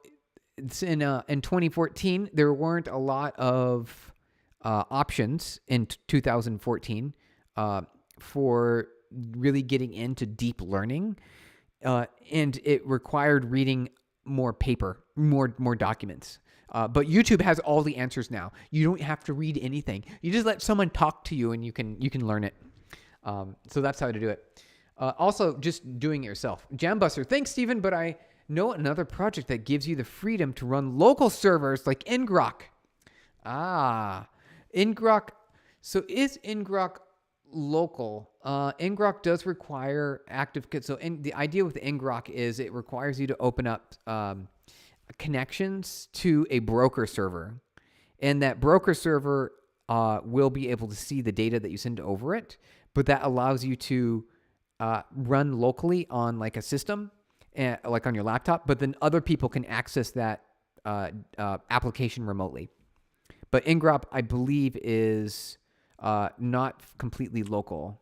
S1: it's in 2014, there weren't a lot of options in 2014 for really getting into deep learning, and it required reading more paper, more documents. But YouTube has all the answers now. You don't have to read anything. You just let someone talk to you, and you can learn it. So that's how to do it. Also, just doing it yourself. Jambuster, thanks, Stephen, but I know another project that gives you the freedom to run local servers like ngrok. ngrok. So is ngrok local? ngrok does require active. So the idea with ngrok is it requires you to open up connections to a broker server, and that broker server will be able to see the data that you send over it, but that allows you to run locally on like a system, like on your laptop, but then other people can access that application remotely. But ngrok, I believe, is not completely local.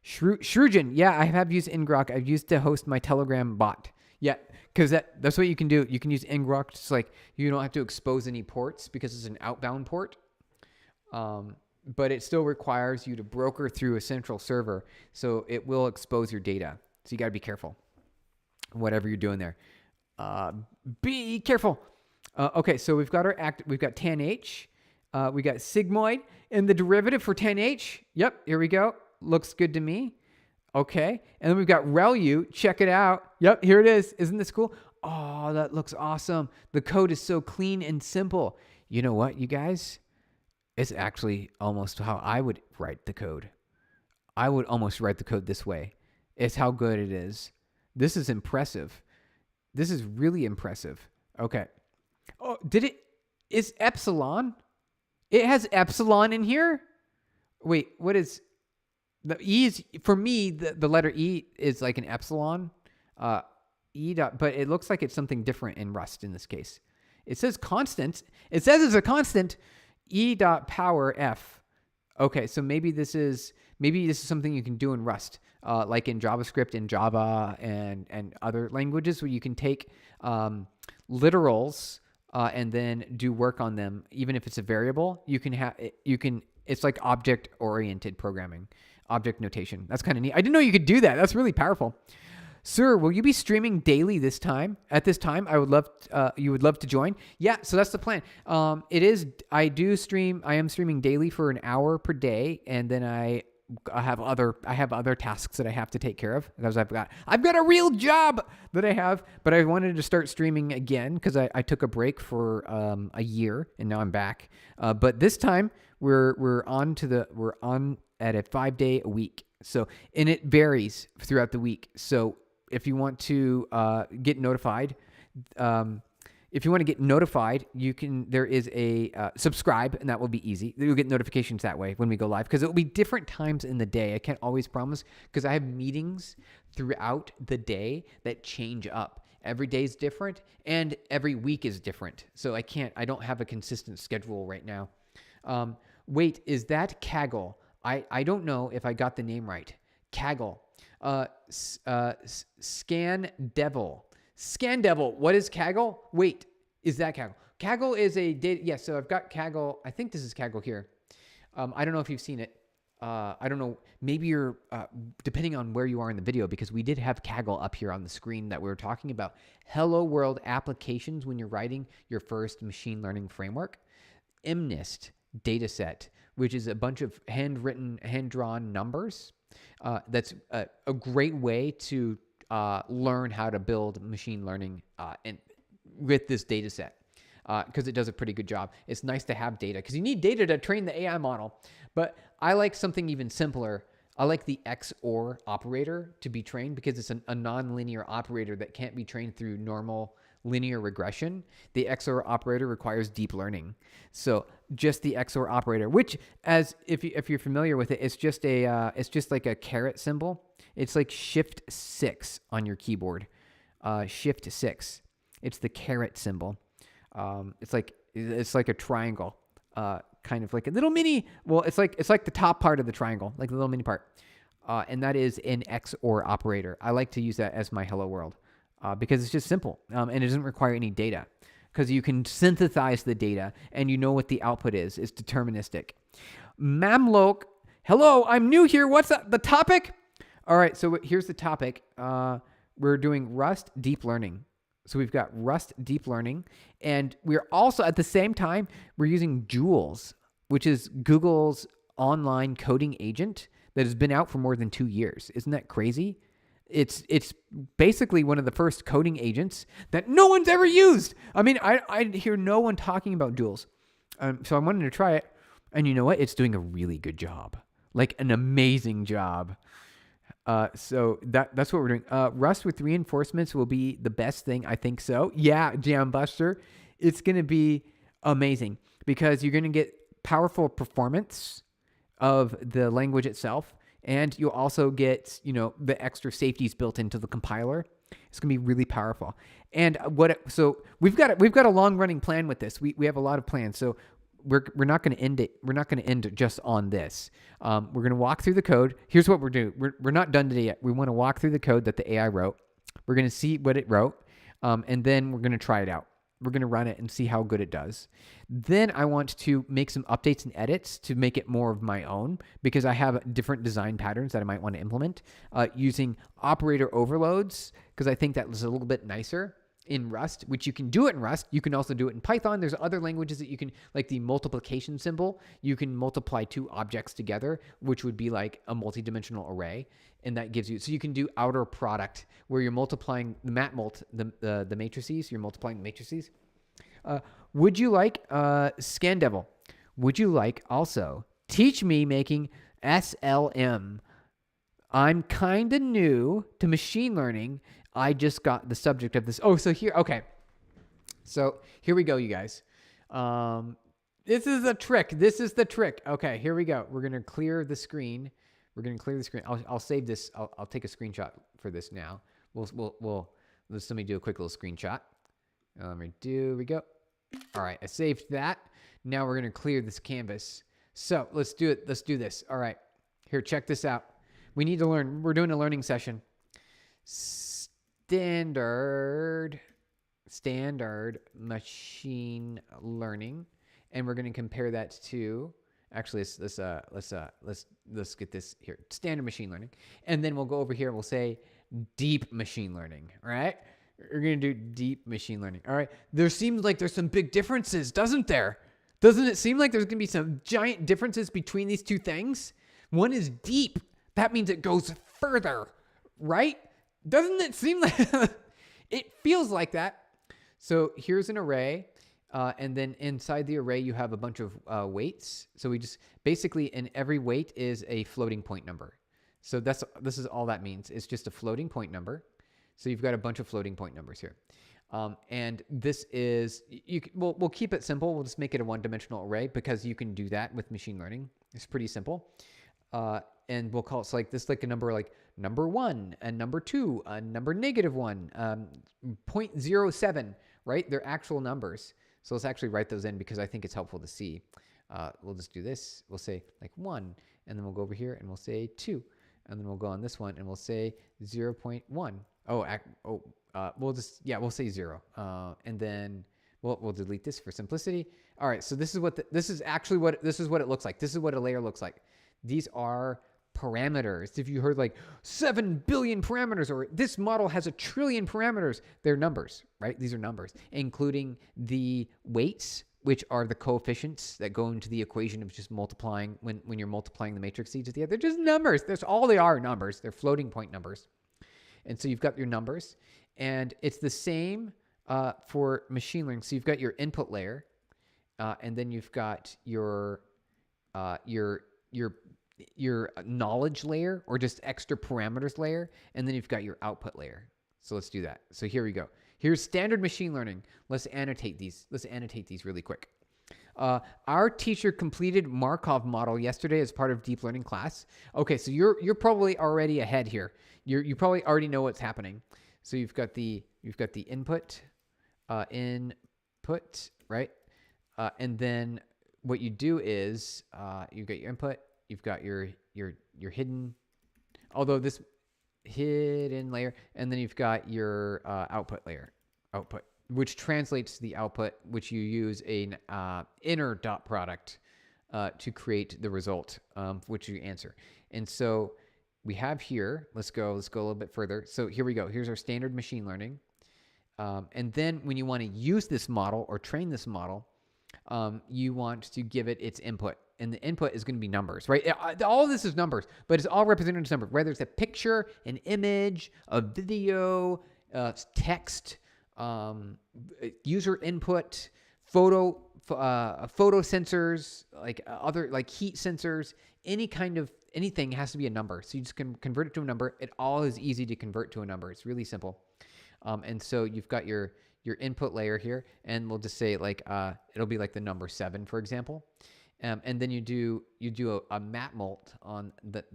S1: Shrujan, yeah, I have used ngrok. I've used to host my Telegram bot. Yeah, because that's what you can do. You can use ngrok. Just like you don't have to expose any ports because it's an outbound port. But it still requires you to broker through a central server, so it will expose your data. So you got to be careful, whatever you're doing there. Be careful. Okay, so we've got we've got tanh, we got sigmoid, and the derivative for tanh. Yep, here we go. Looks good to me. Okay, and then we've got ReLU. Check it out. Yep, here it is. Isn't this cool? Oh, that looks awesome. The code is so clean and simple. You know what, you guys? It's actually almost how I would write the code. I would almost write the code this way. It's how good it is. This is impressive. This is really impressive. Okay. Oh, is epsilon? It has epsilon in here? Wait, what is the E is, for me, the letter E is like an epsilon. But it looks like it's something different in Rust in this case. It says constant. It says it's a constant. E.power F. Okay, so maybe this is something you can do in Rust, like in JavaScript and Java and other languages, where you can take literals and then do work on them, even if it's a variable. It's like object-oriented programming, object notation. That's kind of neat. I didn't know you could do that. That's really powerful. Sir, will you be streaming daily this time? At this time, you would love to join. Yeah, so that's the plan. I am streaming daily for an hour per day, and then I have other tasks that I have to take care of, because I've got a real job that I have. But I wanted to start streaming again because I took a break for a year, and now I'm back. But this time we're on at a 5-day a week. So, and it varies throughout the week. So if you want to get notified, if you want to get notified, there is a subscribe, and that will be easy. You'll get notifications that way when we go live, because it will be different times in the day. I can't always promise, because I have meetings throughout the day that change up. Every day is different, and every week is different. So I don't have a consistent schedule right now. Wait, is that Kaggle? I don't know if I got the name right. Kaggle. Scan Devil. What is Kaggle? Wait, is that Kaggle? Kaggle is a data. Yes, so I've got Kaggle. I think this is Kaggle here. I don't know if you've seen it. I don't know. Maybe you're, depending on where you are in the video, because we did have Kaggle up here on the screen that we were talking about. Hello World applications when you're writing your first machine learning framework. MNIST dataset, which is a bunch of handwritten, hand-drawn numbers. That's a great way to learn how to build machine learning and with this data set, because it does a pretty good job. It's nice to have data, because you need data to train the AI model. But I like something even simpler. I like the XOR operator to be trained, because it's a nonlinear operator that can't be trained through normal linear regression. The XOR operator requires deep learning. So just the XOR operator, which, as if you're familiar with it, it's just like a caret symbol. It's like Shift 6 on your keyboard. Shift 6. It's the caret symbol. It's like a triangle. Kind of like a little mini. Well, it's like the top part of the triangle, like the little mini part. And that is an XOR operator. I like to use that as my hello world. Because it's just simple, and it doesn't require any data, because you can synthesize the data and you know what the output is. It's deterministic. Mamlok, hello, I'm new here. What's the topic? All right, so here's the topic. We're doing Rust deep learning. So we've got Rust deep learning, and we're also at the same time, we're using Jules, which is Google's online coding agent that has been out for more than 2 years. Isn't that crazy? It's basically one of the first coding agents that no one's ever used. I mean, I hear no one talking about Jules. So I wanted to try it. And you know what? It's doing a really good job. Like an amazing job. So that's what we're doing. Rust with reinforcements will be the best thing. I think so. Yeah, Jambuster. It's going to be amazing, because you're going to get powerful performance of the language itself. And you'll also get, the extra safeties built into the compiler. It's gonna be really powerful. And so we've got a long running plan with this. We have a lot of plans. So we're not gonna end it. We're not gonna end just on this. We're gonna walk through the code. Here's what we're doing. We're not done today yet. We want to walk through the code that the AI wrote. We're gonna see what it wrote, and then we're gonna try it out. We're going to run it and see how good it does. Then I want to make some updates and edits to make it more of my own, because I have different design patterns that I might want to implement using operator overloads, because I think that was a little bit nicer in Rust, which you can do it in Rust. You can also do it in Python. There's other languages that you can, like the multiplication symbol, you can multiply two objects together, which would be like a multi-dimensional array. And that gives you, so you can do outer product where you're multiplying the the matrices, you're multiplying the matrices. Would you like, Scan Devil, would you like also teach me making SLM? I'm kind of new to machine learning. I just got the subject of this. Oh, so here, okay. So here we go, you guys. This is a trick. This is the trick. Okay, here we go. We're going to clear the screen. We're going to clear the screen. I'll save this. I'll take a screenshot for this now. Let's let me do a quick little screenshot. Here we go. All right, I saved that. Now we're going to clear this canvas. So let's do it. Let's do this. All right, here, check this out. We need to learn. We're doing a learning session. Standard machine learning, and we're going to compare that to. Actually, let's get this here. Standard machine learning, and then we'll go over here and we'll say deep machine learning. All right, we're going to do deep machine learning. All right, there seems like there's some big differences, doesn't there? Doesn't it seem like there's going to be some giant differences between these two things? One is deep. That means it goes further, right? Doesn't it seem like it feels like that? So here's an array. And then inside the array, you have a bunch of weights. So we just basically, in every weight is a floating point number. So this is all that means. It's just a floating point number. So you've got a bunch of floating point numbers here. And this is, we'll keep it simple. We'll just make it a one-dimensional array because you can do that with machine learning. It's pretty simple. And we'll call it like this, like a number like number 1 and number 2, number -1, 0.07, right? They're actual numbers. So let's actually write those in because I think it's helpful to see. We'll just do this. We'll say like 1, and then we'll go over here and we'll say 2. And then we'll go on this one and we'll say 0.1. We'll say 0. And then we'll delete this for simplicity. All right, so this is what this is what it looks like. This is what a layer looks like. These are parameters. If you heard like 7 billion parameters, or this model has 1 trillion parameters, they're numbers, right? These are numbers, including the weights, which are the coefficients that go into the equation of just multiplying when you're multiplying the matrix each to the other. They're just numbers. That's all they are, numbers. They're floating point numbers. And so you've got your numbers, and it's the same for machine learning. So you've got your input layer, and then you've got your knowledge layer, or just extra parameters layer, and then you've got your output layer. So let's do that. So here we go. Here's standard machine learning. Let's annotate these. Let's annotate these really quick. Our teacher completed Markov model yesterday as part of deep learning class. Okay, so you're probably already ahead here. You probably already know what's happening. So you've got the input, right? And then what you do is you've got your input, you've got your hidden, although this hidden layer, and then you've got your output layer, which translates to the output, which you use an inner dot product to create the result, which you answer. And so we have here, let's go a little bit further. So here we go. Here's our standard machine learning. And then when you want to use this model or train this model, you want to give it its input. And the input is going to be numbers, right? All of this is numbers, but it's all represented as numbers, whether it's a picture, an image, a video, text, user input, photo sensors, like other like heat sensors, anything has to be a number. So you just can convert it to a number. It all is easy to convert to a number. It's really simple. And so you've got your input layer here, and we'll just say like it'll be like the number 7, for example. And then you do a map mult on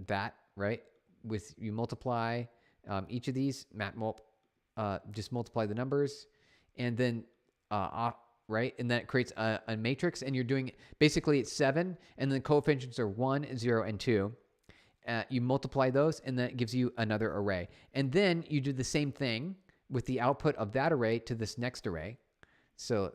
S1: that, right? You multiply each of these map mult, just multiply the numbers, and then right, and then it creates a matrix, and you're doing basically it's 7, and then coefficients are 1, 0, and 2. You multiply those, and then it gives you another array, and then you do the same thing with the output of that array to this next array. So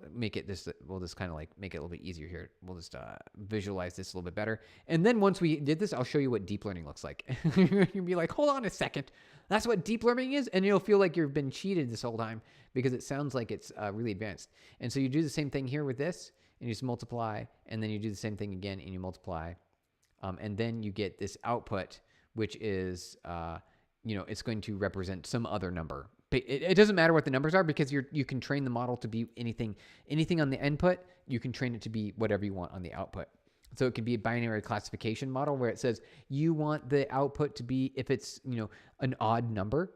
S1: we'll just kind of like make it a little bit easier here. We'll just visualize this a little bit better. And then once we did this, I'll show you what deep learning looks like. You'll be like, hold on a second. That's what deep learning is? And you'll feel like you've been cheated this whole time because it sounds like it's really advanced. And so you do the same thing here with this, and you just multiply, and then you do the same thing again, and you multiply. And then you get this output, which is, it's going to represent some other number. It doesn't matter what the numbers are because you can train the model to be anything on the input. You can train it to be whatever you want on the output. So it could be a binary classification model where it says you want the output to be, if it's an odd number,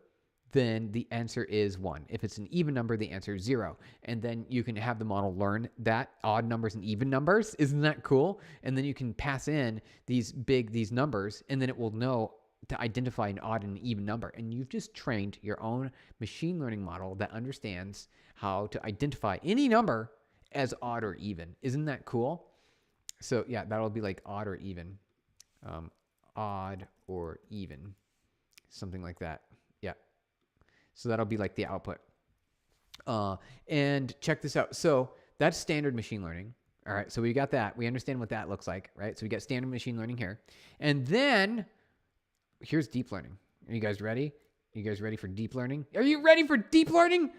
S1: then the answer is 1. If it's an even number, the answer is 0. And then you can have the model learn that odd numbers and even numbers. Isn't that cool? And then you can pass in these numbers, and then it will know to identify an odd and an even number. And you've just trained your own machine learning model that understands how to identify any number as odd or even. Isn't that cool? So yeah, that'll be like odd or even. Odd or even. Something like that. Yeah. So that'll be like the output. And check this out. So that's standard machine learning. All right. So we got that. We understand what that looks like, right? So we got standard machine learning here. And then here's deep learning. Are you guys ready? Are you guys ready for deep learning? Are you ready for deep learning?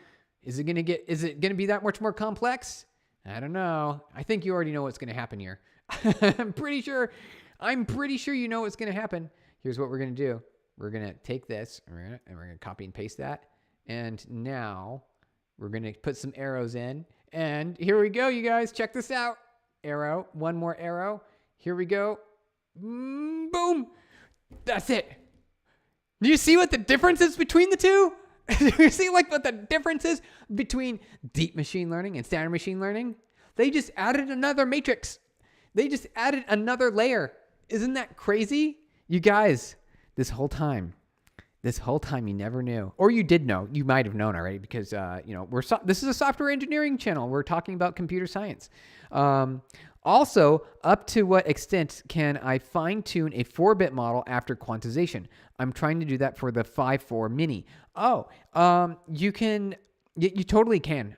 S1: Is it going to be that much more complex? I don't know. I think you already know what's going to happen here. I'm pretty sure you know what's going to happen. Here's what we're going to do. We're going to take this and we're going to copy and paste that. And now we're going to put some arrows in. And here we go, you guys. Check this out. Arrow. One more arrow. Here we go. Boom. That's it. Do you see what the difference is between the two? You see like what the difference is between deep machine learning and standard machine learning? They just added another matrix. They just added another layer. Isn't that crazy? You guys, this whole time you never knew, or you did know. You might have known already because this is a software engineering channel. We're talking about computer science. Also, up to what extent can I fine-tune a 4-bit model after quantization? I'm trying to do that for the 5.4 mini. You can. You totally can.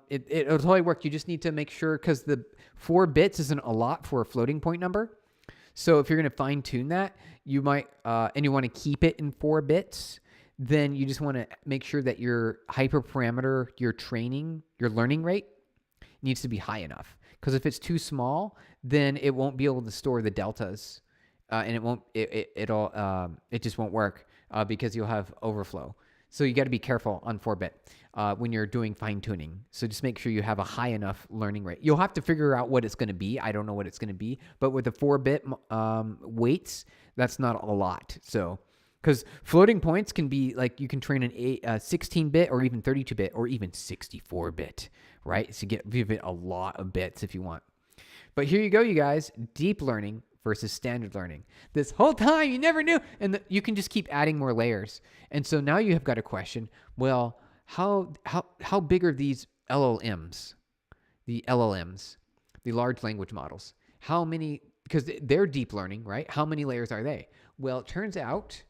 S1: It'll totally work. You just need to make sure, because the 4 bits isn't a lot for a floating point number. So if you're going to fine tune that, you might, and you want to keep it in 4 bits, then you just want to make sure that your hyperparameter, your learning rate needs to be high enough. Because if it's too small, then it won't be able to store the deltas, and it just won't work because you'll have overflow. So you got to be careful on 4-bit when you're doing fine tuning. So just make sure you have a high enough learning rate. You'll have to figure out what it's going to be. I don't know what it's going to be, but with the 4-bit weights, that's not a lot. So, because floating points can be like, you can train an 16-bit or even 32-bit or even 64-bit, right? So give it a lot of bits if you want. But here you go, you guys. Deep learning versus standard learning. This whole time you never knew, and you can just keep adding more layers. And so now you have got a question. Well, how big are these LLMs? The LLMs, the large language models. How many? Because they're deep learning, right? How many layers are they? Well, it turns out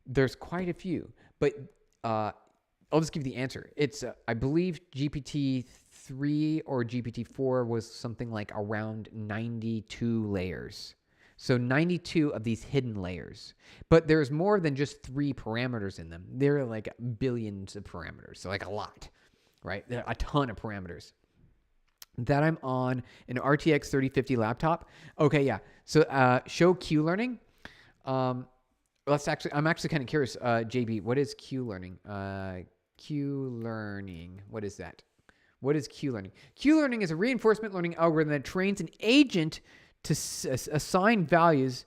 S1: there's quite a few, but I'll just give you the answer. It's I believe GPT-3 or GPT-4 was something like around 92 layers. So 92 of these hidden layers. But there's more than just 3 parameters in them. There are like billions of parameters. So like a lot, right? There are a ton of parameters. That I'm on an RTX 3050 laptop. Okay, yeah. So show Q learning. I'm actually kind of curious, JB, what is Q learning? Q learning, what is that? What is Q learning? Q learning is a reinforcement learning algorithm that trains an agent to assign values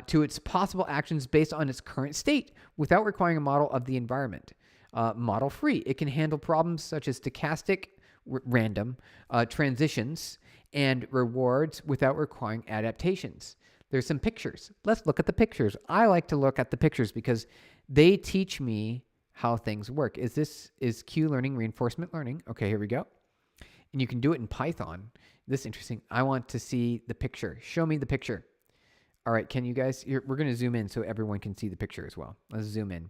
S1: to its possible actions based on its current state without requiring a model of the environment. Model free. It can handle problems such as stochastic random transitions and rewards without requiring adaptations. There's some pictures. Let's look at the pictures. I like to look at the pictures because they teach me how things work. Is Q learning reinforcement learning? Okay, here we go. And you can do it in Python. This is interesting. I want to see the picture. Show me the picture. All right, can you guys, we're going to zoom in so everyone can see the picture as well. Let's zoom in.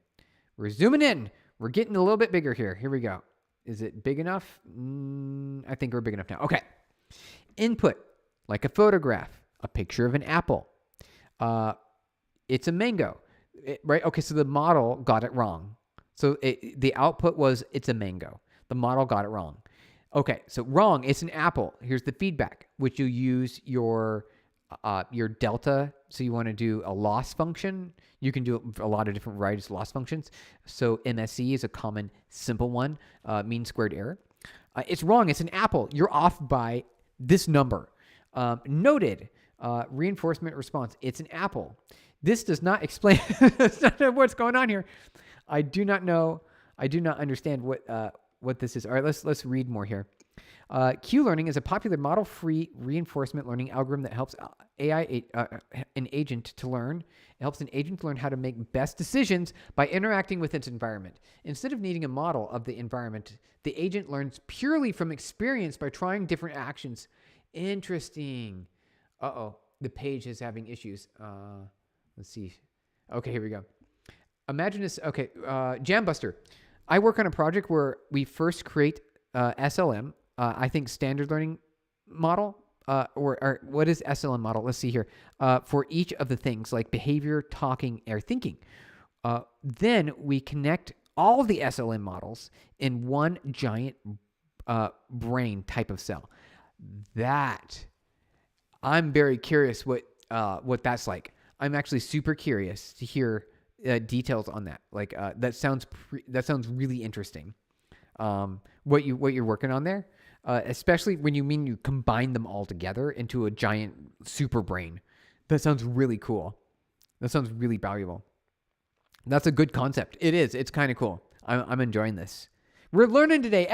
S1: We're zooming in. We're getting a little bit bigger here. Here we go. Is it big enough? I think we're big enough now. Okay. Input, like a photograph, a picture of an apple. It's a mango, right? Okay, so the model got it wrong. So the output was, it's a mango. The model got it wrong. Okay, so wrong, it's an apple. Here's the feedback, which you use your delta. So you want to do a loss function. You can do a lot of different varieties of loss functions. So MSE is a common simple one, mean squared error. It's wrong, it's an apple. You're off by this number. Noted, reinforcement response, it's an apple. This does not explain what's going on here. I do not know. I do not understand what this is. All right, let's read more here. Q learning is a popular model-free reinforcement learning algorithm that helps an agent to learn. It helps an agent to learn how to make best decisions by interacting with its environment. Instead of needing a model of the environment, the agent learns purely from experience by trying different actions. Interesting. Uh-oh, the page is having issues. Let's see. Okay, here we go. Imagine this. Okay, Jambuster. I work on a project where we first create SLM, I think standard learning model, or what is SLM model? Let's see here. For each of the things like behavior, talking, or thinking. Then we connect all the SLM models in one giant brain type of cell. That, I'm very curious what that's like. I'm actually super curious to hear details on that. Like that sounds really interesting. What you're working on there, especially when you combine them all together into a giant super brain. That sounds really cool. That sounds really valuable. That's a good concept. It is. It's kind of cool. I'm enjoying this. We're learning today.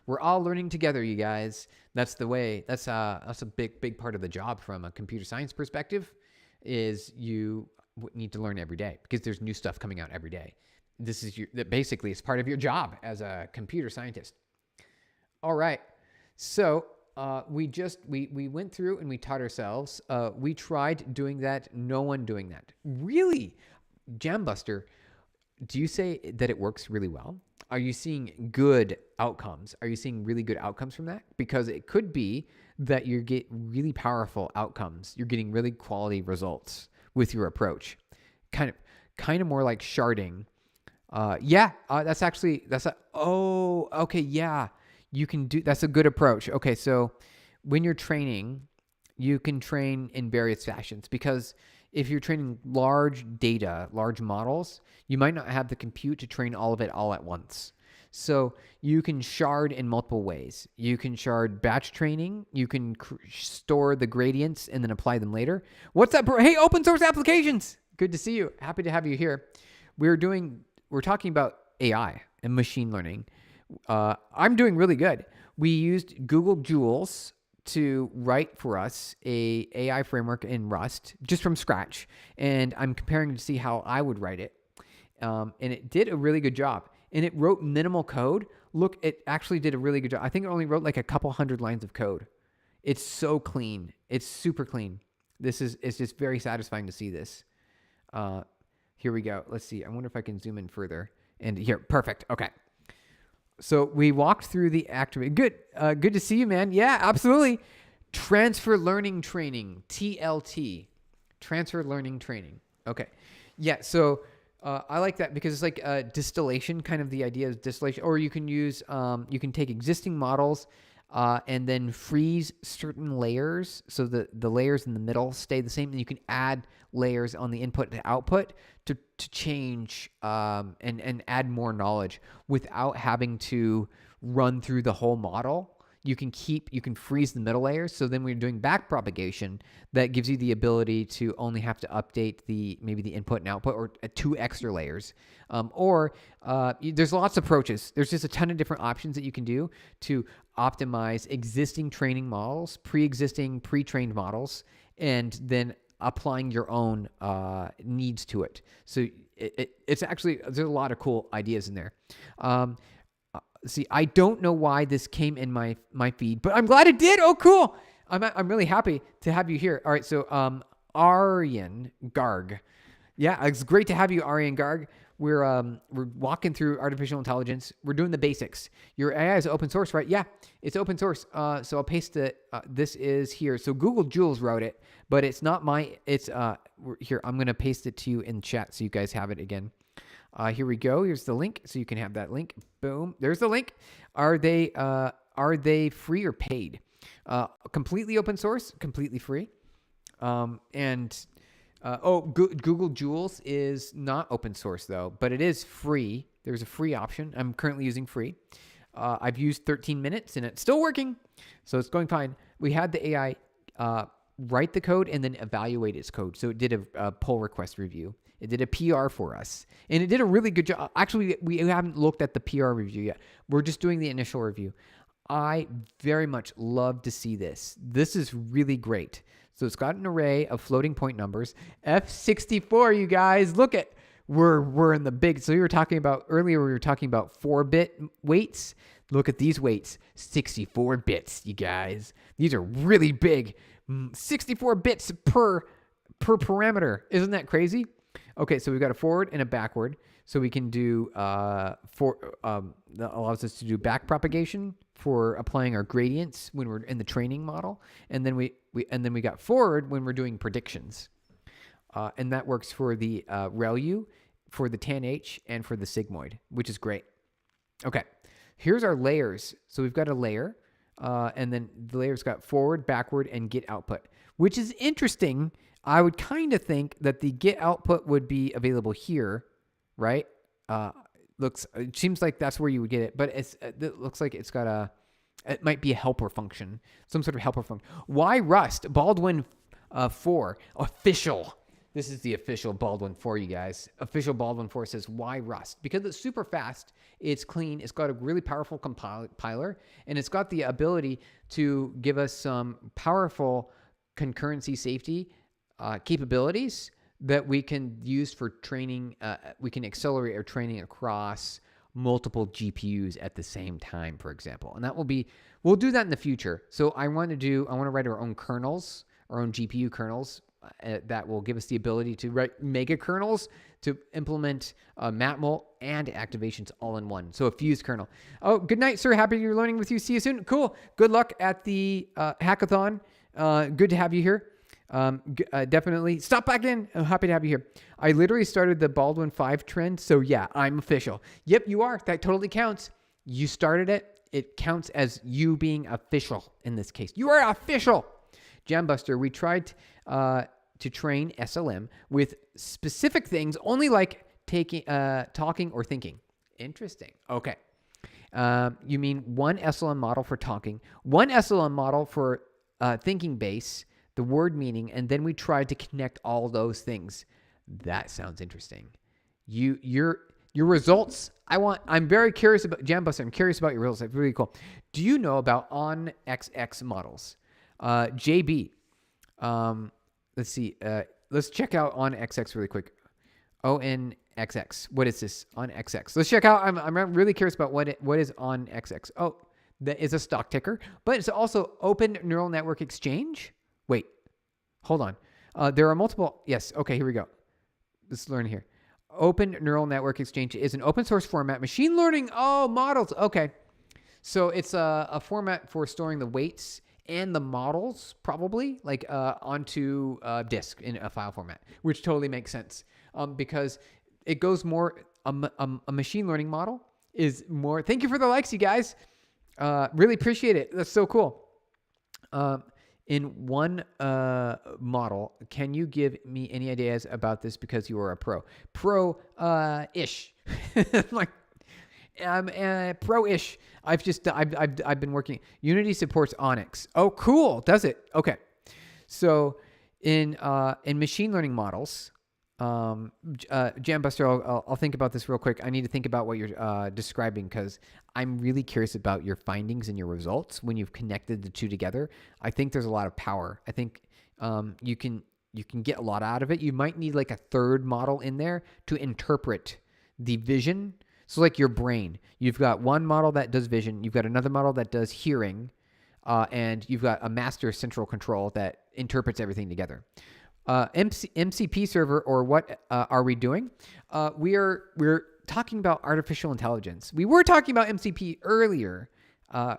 S1: We're all learning together, you guys. That's the way. That's a big part of the job from a computer science perspective, is you need to learn every day because there's new stuff coming out every day. Basically it's part of your job as a computer scientist. All right. So we went through and we taught ourselves. We tried doing that. No one doing that. Really? Jambuster, do you say that it works really well? Are you seeing good outcomes? Are you seeing really good outcomes from that? Because it could be that you get really powerful outcomes. You're getting really quality results with your approach. Kind of more like sharding. Okay. Yeah, you can do, that's a good approach. Okay. So when you're training, you can train in various fashions, because if you're training large models, you might not have the compute to train all of it all at once. So you can shard in multiple ways. You can shard batch training. You can store the gradients and then apply them later. What's up, bro? Hey, open source applications. Good to see you. Happy to have you here. We're talking about AI and machine learning. I'm doing really good. We used Google Jules to write for us a AI framework in Rust just from scratch. And I'm comparing to see how I would write it. And it did a really good job. And it wrote minimal code. Look, it actually did a really good job. I think it only wrote like a couple hundred lines of code. It's so clean. It's super clean. It's just very satisfying to see this. Here we go. Let's see. I wonder if I can zoom in further. And here, perfect. Okay. So we walked through the activity. Good to see you, man. Yeah, absolutely. Transfer learning training, TLT. Transfer learning training. Okay. Yeah, so I like that because it's like distillation, kind of the idea of distillation. Or you can use, you can take existing models and then freeze certain layers so that the layers in the middle stay the same. And you can add layers on the input to output to change and add more knowledge without having to run through the whole model. You can freeze the middle layers. So then when you're doing back propagation, that gives you the ability to only have to update maybe the input and output, or 2 extra layers. There's lots of approaches. There's just a ton of different options that you can do to optimize existing training models, pre-trained models, and then applying your own needs to it. So it's actually, there's a lot of cool ideas in there. See, I don't know why this came in my feed, but I'm glad it did. Oh, cool. I'm really happy to have you here. All right, so Aryan Garg. Yeah, it's great to have you, Aryan Garg. We're walking through artificial intelligence. We're doing the basics. Your AI is open source, right? Yeah, it's open source. So I'll paste it. This is here. So Google Jules wrote it, but it's not it's here. I'm going to paste it to you in chat so you guys have it again. Here we go. Here's the link, so you can have that link. Boom. There's the link. Are they free or paid? Completely open source, completely free. Google Jules is not open source though, but it is free. There's a free option. I'm currently using free. I've used 13 minutes and it's still working, so it's going fine. We had the AI write the code and then evaluate its code. So it did a pull request review. It did a PR for us, and it did a really good job. Actually, we haven't looked at the PR review yet. We're just doing the initial review. I very much love to see this. This is really great. So it's got an array of floating point numbers. F64, you guys, look at, we're in the big. So we were talking about earlier, we were talking about 4-bit weights. Look at these weights, 64 bits, you guys. These are really big. 64 bits per parameter. Isn't that crazy? Okay, so we've got a forward and a backward. So we can do that allows us to do back propagation for applying our gradients when we're in the training model, and then we got forward when we're doing predictions, and that works for the ReLU, for the tanh, and for the sigmoid, which is great. Okay, here's our layers. So we've got a layer, and then the layer's got forward, backward, and get output, which is interesting. I would kind of think that the get output would be available here, right? It seems like that's where you would get it, but it looks like it might be a helper function, some sort of helper function. Why Rust? Baldwin 4 official. This is the official Baldwin 4, you guys. Official Baldwin 4 says, why Rust? Because it's super fast, it's clean, it's got a really powerful compiler, and it's got the ability to give us some powerful concurrency safety capabilities that we can use for training. We can accelerate our training across multiple GPUs at the same time, for example. And that will be, we'll do that in the future. So I want to write our own kernels, our own GPU kernels, that will give us the ability to write mega kernels to implement matmul and activations all in one. So a fused kernel. Oh, good night, sir. Happy you're learning with you. See you soon. Cool. Good luck at the hackathon. Good to have you here. Definitely stop back in. I'm happy to have you here. I literally started the Baldwin 5 trend. So yeah, I'm official. Yep, you are. That totally counts. You started it. It counts as you being official in this case. You are official. Jambuster, we tried to train SLM with specific things, only like talking or thinking. Interesting. Okay. You mean one SLM model for talking, one SLM model for thinking base, the word meaning, and then we tried to connect all those things. That sounds interesting. Your results. I'm very curious about Jambuster. I'm curious about your results. That's really cool. Do you know about OnXX models? JB. Let's see. Let's check out OnXX really quick. ONXX. What is this? OnXX. Let's check out. I'm really curious about what is OnXX. Oh, that is a stock ticker, but it's also Open Neural Network Exchange. Wait, hold on. There are multiple. Yes. Okay. Here we go. Let's learn here. Open Neural Network Exchange is an open source format machine learning. Oh, models. Okay. So it's a format for storing the weights and the models, probably, like onto disk in a file format, which totally makes sense because it goes more, a machine learning model is more, thank you for the likes, you guys. Really appreciate it. That's so cool. In one model, can you give me any ideas about this because you are a pro? Pro-ish. Like, I'm pro-ish. I've been working. Unity supports Onyx. Oh, cool. Does it? Okay. So in machine learning models, Jambuster, I'll think about this real quick. I need to think about what you're describing because I'm really curious about your findings and your results when you've connected the two together. I think there's a lot of power. I think you can get a lot out of it. You might need like a third model in there to interpret the vision. So like your brain, you've got one model that does vision, you've got another model that does hearing, and you've got a master central control that interprets everything together. MCP server, or what are we doing? We're talking about artificial intelligence. We were talking about MCP earlier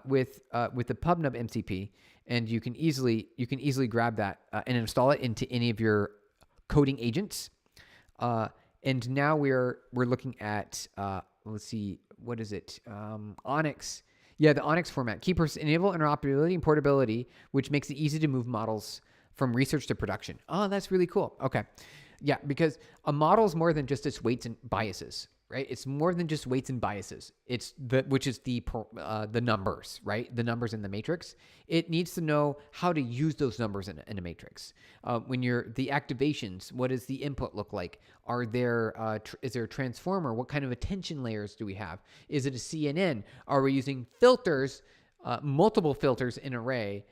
S1: with the PubNub MCP, and you can easily grab that and install it into any of your coding agents. And now we're looking at let's see, what is it? Onyx. Yeah, the Onyx format. Keepers enable interoperability and portability, which makes it easy to move models from research to production. Oh, that's really cool. Okay. Yeah, because a model is more than just its weights and biases, right? It's more than just weights and biases. It's which is the numbers, right? The numbers in the matrix. It needs to know how to use those numbers in a matrix. When the activations, what does the input look like? Are there is there a transformer? What kind of attention layers do we have? Is it a CNN? Are we using filters, multiple filters in array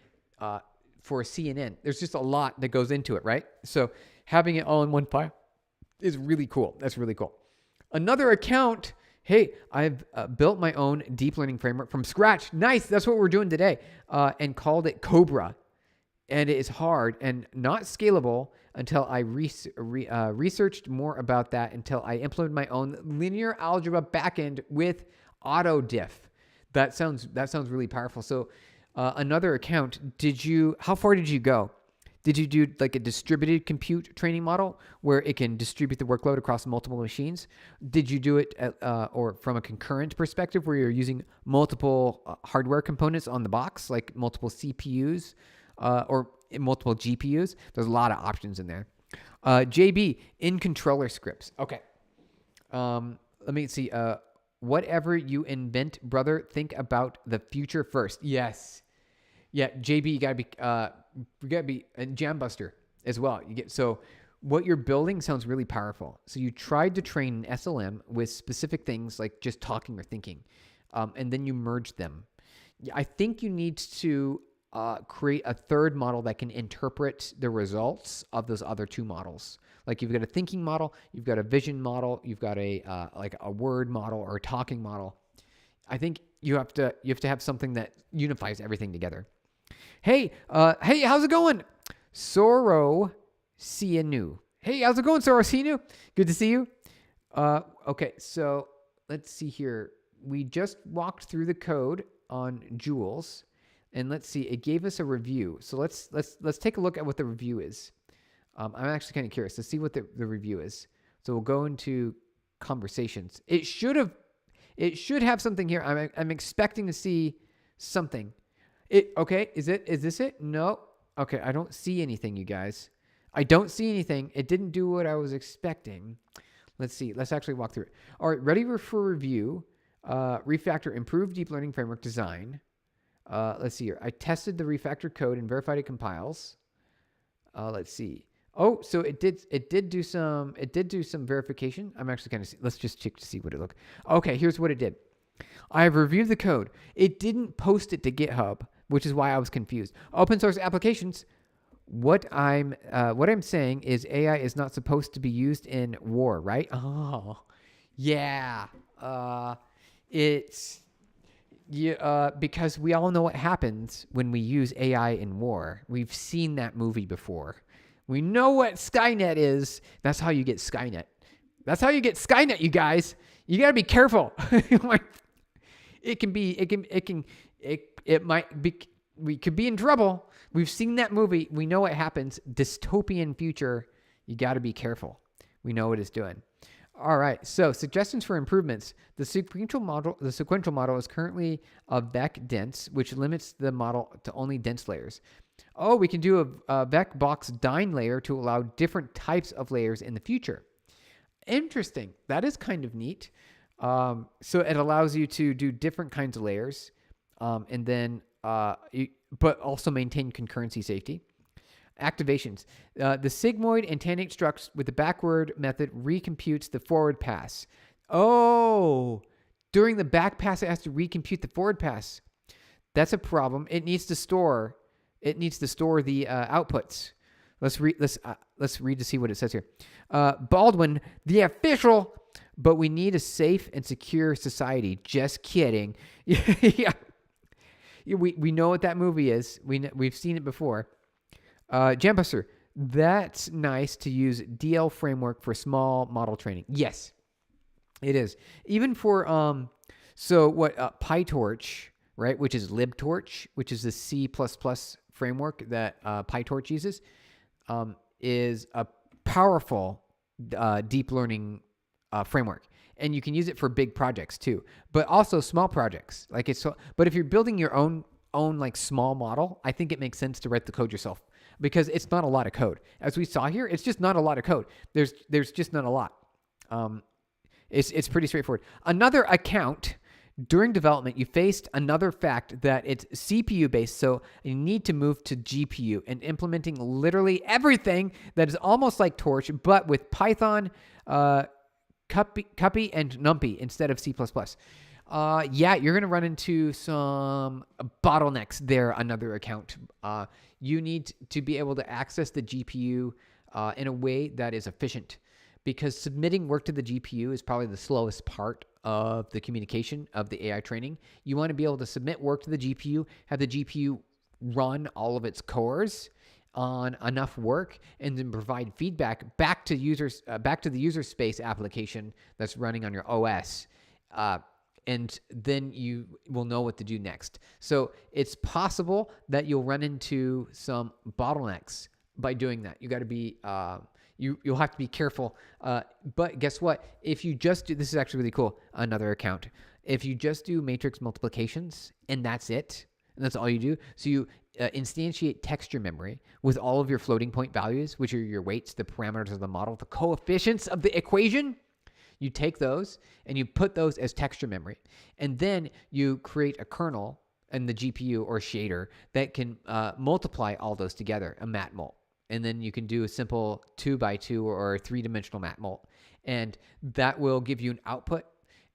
S1: for a CNN? There's just a lot that goes into it, right? So having it all in one file is really cool. That's really cool. Another account. Hey, I've built my own deep learning framework from scratch. Nice. That's what we're doing today. And called it Cobra. And it is hard and not scalable until I researched more about that until I implemented my own linear algebra backend with AutoDiff. That sounds really powerful. So another account, how far did you go? Did you do like a distributed compute training model where it can distribute the workload across multiple machines? Did you do it or from a concurrent perspective where you're using multiple hardware components on the box, like multiple CPUs or multiple GPUs? There's a lot of options in there. JB, in controller scripts. Okay. Let me see. Whatever you invent, brother, think about the future first. Yes. Yeah, JB, you gotta be and Jambuster as well. what you're building sounds really powerful. So you tried to train an SLM with specific things like just talking or thinking, and then you merge them. I think you need to create a third model that can interpret the results of those other two models. Like you've got a thinking model, you've got a vision model, you've got a like a word model or a talking model. I think you have to have something that unifies everything together. Hey, how's it going? Soro Sienu. Hey, how's it going, Soro Sienu? Good to see you. Okay, so let's see here. We just walked through the code on Jules, and let's see. It gave us a review. So let's take a look at what the review is. I'm actually kind of curious to see what the review is. So we'll go into conversations. It should have something here. I'm expecting to see something. Okay, is this it? No. Okay, I don't see anything, you guys. I don't see anything. It didn't do what I was expecting. Let's see. Let's actually walk through it. All right, ready for review. Refactor improved deep learning framework design. Let's see here. I tested the refactored code and verified it compiles. Let's see. Oh, so it did do some verification. I'm actually kind of, let's just check to see what it looked. Okay, here's what it did. I have reviewed the code. It didn't post it to GitHub, which is why I was confused. Open source applications. What I'm saying is AI is not supposed to be used in war, right? Oh, yeah. Because we all know what happens when we use AI in war. We've seen that movie before. We know what Skynet is. That's how you get Skynet. That's how you get Skynet, you guys. You got to be careful. We could be in trouble. We've seen that movie. We know what happens. Dystopian future. You got to be careful. We know what it's doing. All right. So suggestions for improvements. The sequential model is currently a vec dense, which limits the model to only dense layers. Oh, we can do a vec box dyn layer to allow different types of layers in the future. Interesting. That is kind of neat. So it allows you to do different kinds of layers, and then but also maintain concurrency safety. Activations. The sigmoid and tannate structs with the backward method recomputes the forward pass. Oh, during the back pass, it has to recompute the forward pass. That's a problem. It needs to store the outputs. Let's read to see what it says here. Baldwin, the official, but we need a safe and secure society. Just kidding. Yeah. We know what that movie is. We've seen it before. Jambuster, that's nice to use DL framework for small model training. Yes, it is. Even for PyTorch, right, which is libtorch, which is the C++ framework that PyTorch uses, is a powerful deep learning framework. And you can use it for big projects too, but also small projects. But if you're building your own like small model, I think it makes sense to write the code yourself because it's not a lot of code. As we saw here, it's just not a lot of code. There's just not a lot. It's pretty straightforward. Another account. During development, you faced another fact that it's CPU based, so you need to move to GPU and implementing literally everything that is almost like Torch, but with Python, Cuppy and NumPy instead of C++. Yeah, you're going to run into some bottlenecks there, another account. You need to be able to access the GPU in a way that is efficient because submitting work to the GPU is probably the slowest part of the communication of the AI training. You want to be able to submit work to the GPU, have the GPU run all of its cores on enough work, and then provide feedback back to users, back to the user space application that's running on your OS. And then you will know what to do next. So it's possible that you'll run into some bottlenecks by doing that. You got to be, you'll have to be careful. But guess what? If you just do, this is actually really cool, another account. If you just do matrix multiplications and that's it, and that's all you do, so you instantiate texture memory with all of your floating point values, which are your weights, the parameters of the model, the coefficients of the equation. You take those and you put those as texture memory. And then you create a kernel in the GPU or shader that can multiply all those together, a matmul. and then you can do a simple 2x2 or 3-dimensional map mult, and that will give you an output,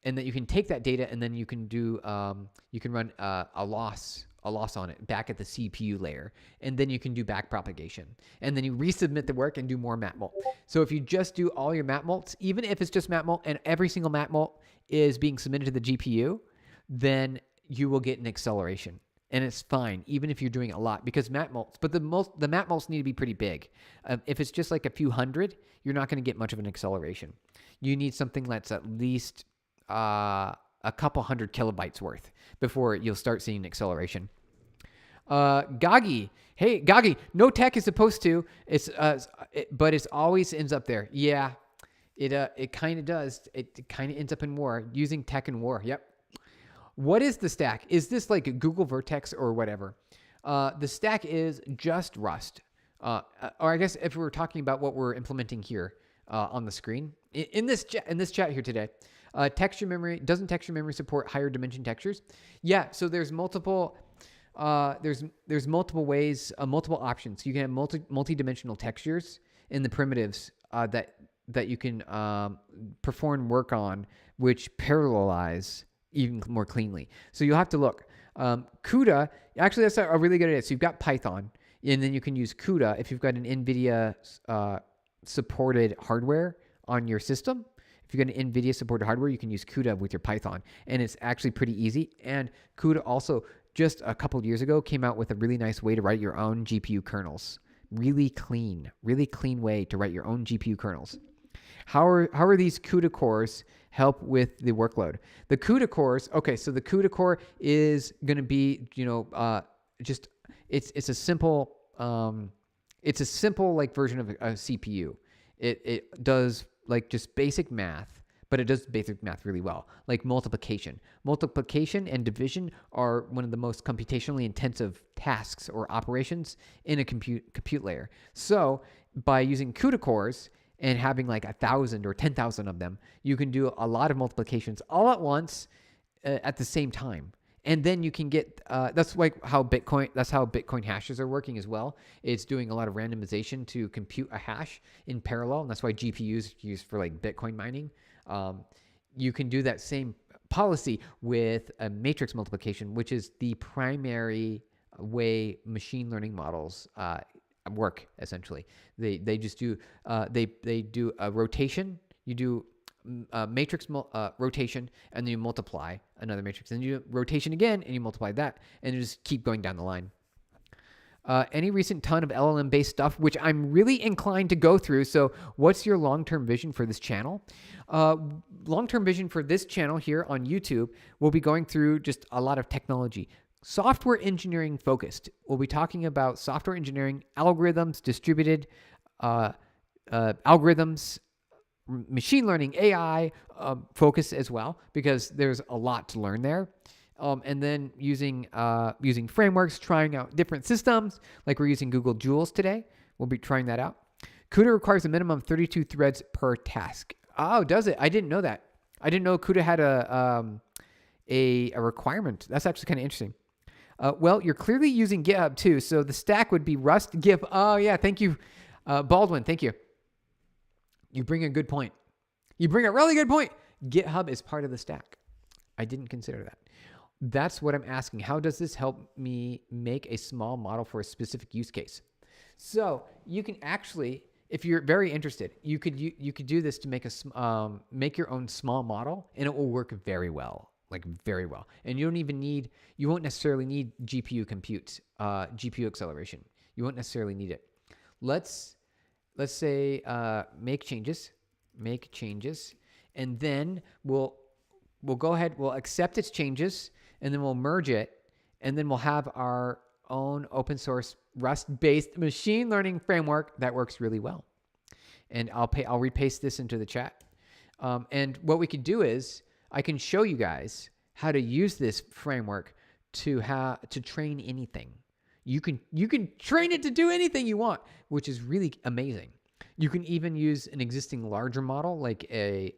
S1: and then you can take that data and then you can do you can run a loss on it back at the CPU layer, and then you can do back propagation, and then you resubmit the work and do more map mult. So if you just do all your map mults, even if it's just map mult and every single map mult is being submitted to the GPU, then you will get an acceleration. And it's fine, even if you're doing a lot, because map mults, but the map mults need to be pretty big. If it's just like a few hundred, you're not going to get much of an acceleration. You need something that's at least a couple hundred kilobytes worth before you'll start seeing acceleration. Gagi, hey Gagi, no tech is supposed to. But it always ends up there. Yeah, it kind of does. It kind of ends up in war, using tech in war. Yep. What is the stack? Is this like a Google Vertex or whatever? The stack is just Rust. Or I guess if we're talking about what we're implementing here on the screen in this chat here today, texture memory, doesn't texture memory support higher dimension textures? Yeah. So there's multiple. There's multiple ways, multiple options. You can have multi-dimensional textures in the primitives that you can perform work on, which parallelize even more cleanly. So you'll have to look. CUDA, actually that's a really good idea. So you've got Python, and then you can use CUDA if you've got an NVIDIA supported hardware on your system. If you've got an NVIDIA supported hardware, you can use CUDA with your Python, and it's actually pretty easy. And CUDA also, just a couple of years ago, came out with a really nice way to write your own GPU kernels. Really clean way to write your own GPU kernels. How are these CUDA cores help with the workload? The CUDA cores, okay, so the CUDA core is going to be, just it's a simple like version of a CPU. It does like just basic math, but it does basic math really well, like multiplication. Multiplication and division are one of the most computationally intensive tasks or operations in a compute layer. So by using CUDA cores and having like 1,000 or 10,000 of them, you can do a lot of multiplications all at once at the same time. And then you can get, that's how Bitcoin hashes are working as well. It's doing a lot of randomization to compute a hash in parallel. And that's why GPUs are used for like Bitcoin mining. You can do that same policy with a matrix multiplication, which is the primary way machine learning models work. Essentially, they just do they do a rotation. You do matrix rotation, and then you multiply another matrix, and you do rotation again, and you multiply that, and you just keep going down the line. Any recent ton of LLM based stuff, which I'm really inclined to go through. So what's your long-term vision for this channel? Long-term vision for this channel here on YouTube, we'll be going through just a lot of technology. Software engineering focused. We'll be talking about software engineering, algorithms, distributed algorithms, machine learning, AI focus as well, because there's a lot to learn there. And then using frameworks, trying out different systems, like we're using Google Jules today. We'll be trying that out. CUDA requires a minimum of 32 threads per task. Oh, does it? I didn't know that. I didn't know CUDA had a requirement. That's actually kind of interesting. Well, you're clearly using GitHub too, so the stack would be Rust, GIF. Oh yeah, thank you, Baldwin. Thank you. You bring a good point. You bring a really good point. GitHub is part of the stack. I didn't consider that. That's what I'm asking. How does this help me make a small model for a specific use case? So you can actually, if you're very interested, you could do this to make your own small model, and it will work very well. Like very well. And you won't necessarily need GPU compute, GPU acceleration. You won't necessarily need it. Let's say make changes, and then we'll go ahead, we'll accept its changes, and then we'll merge it, and then we'll have our own open source Rust-based machine learning framework that works really well. And I'll repaste this into the chat. And what we could do is, I can show you guys how to use this framework to train anything. You can train it to do anything you want, which is really amazing. You can even use an existing larger model, like a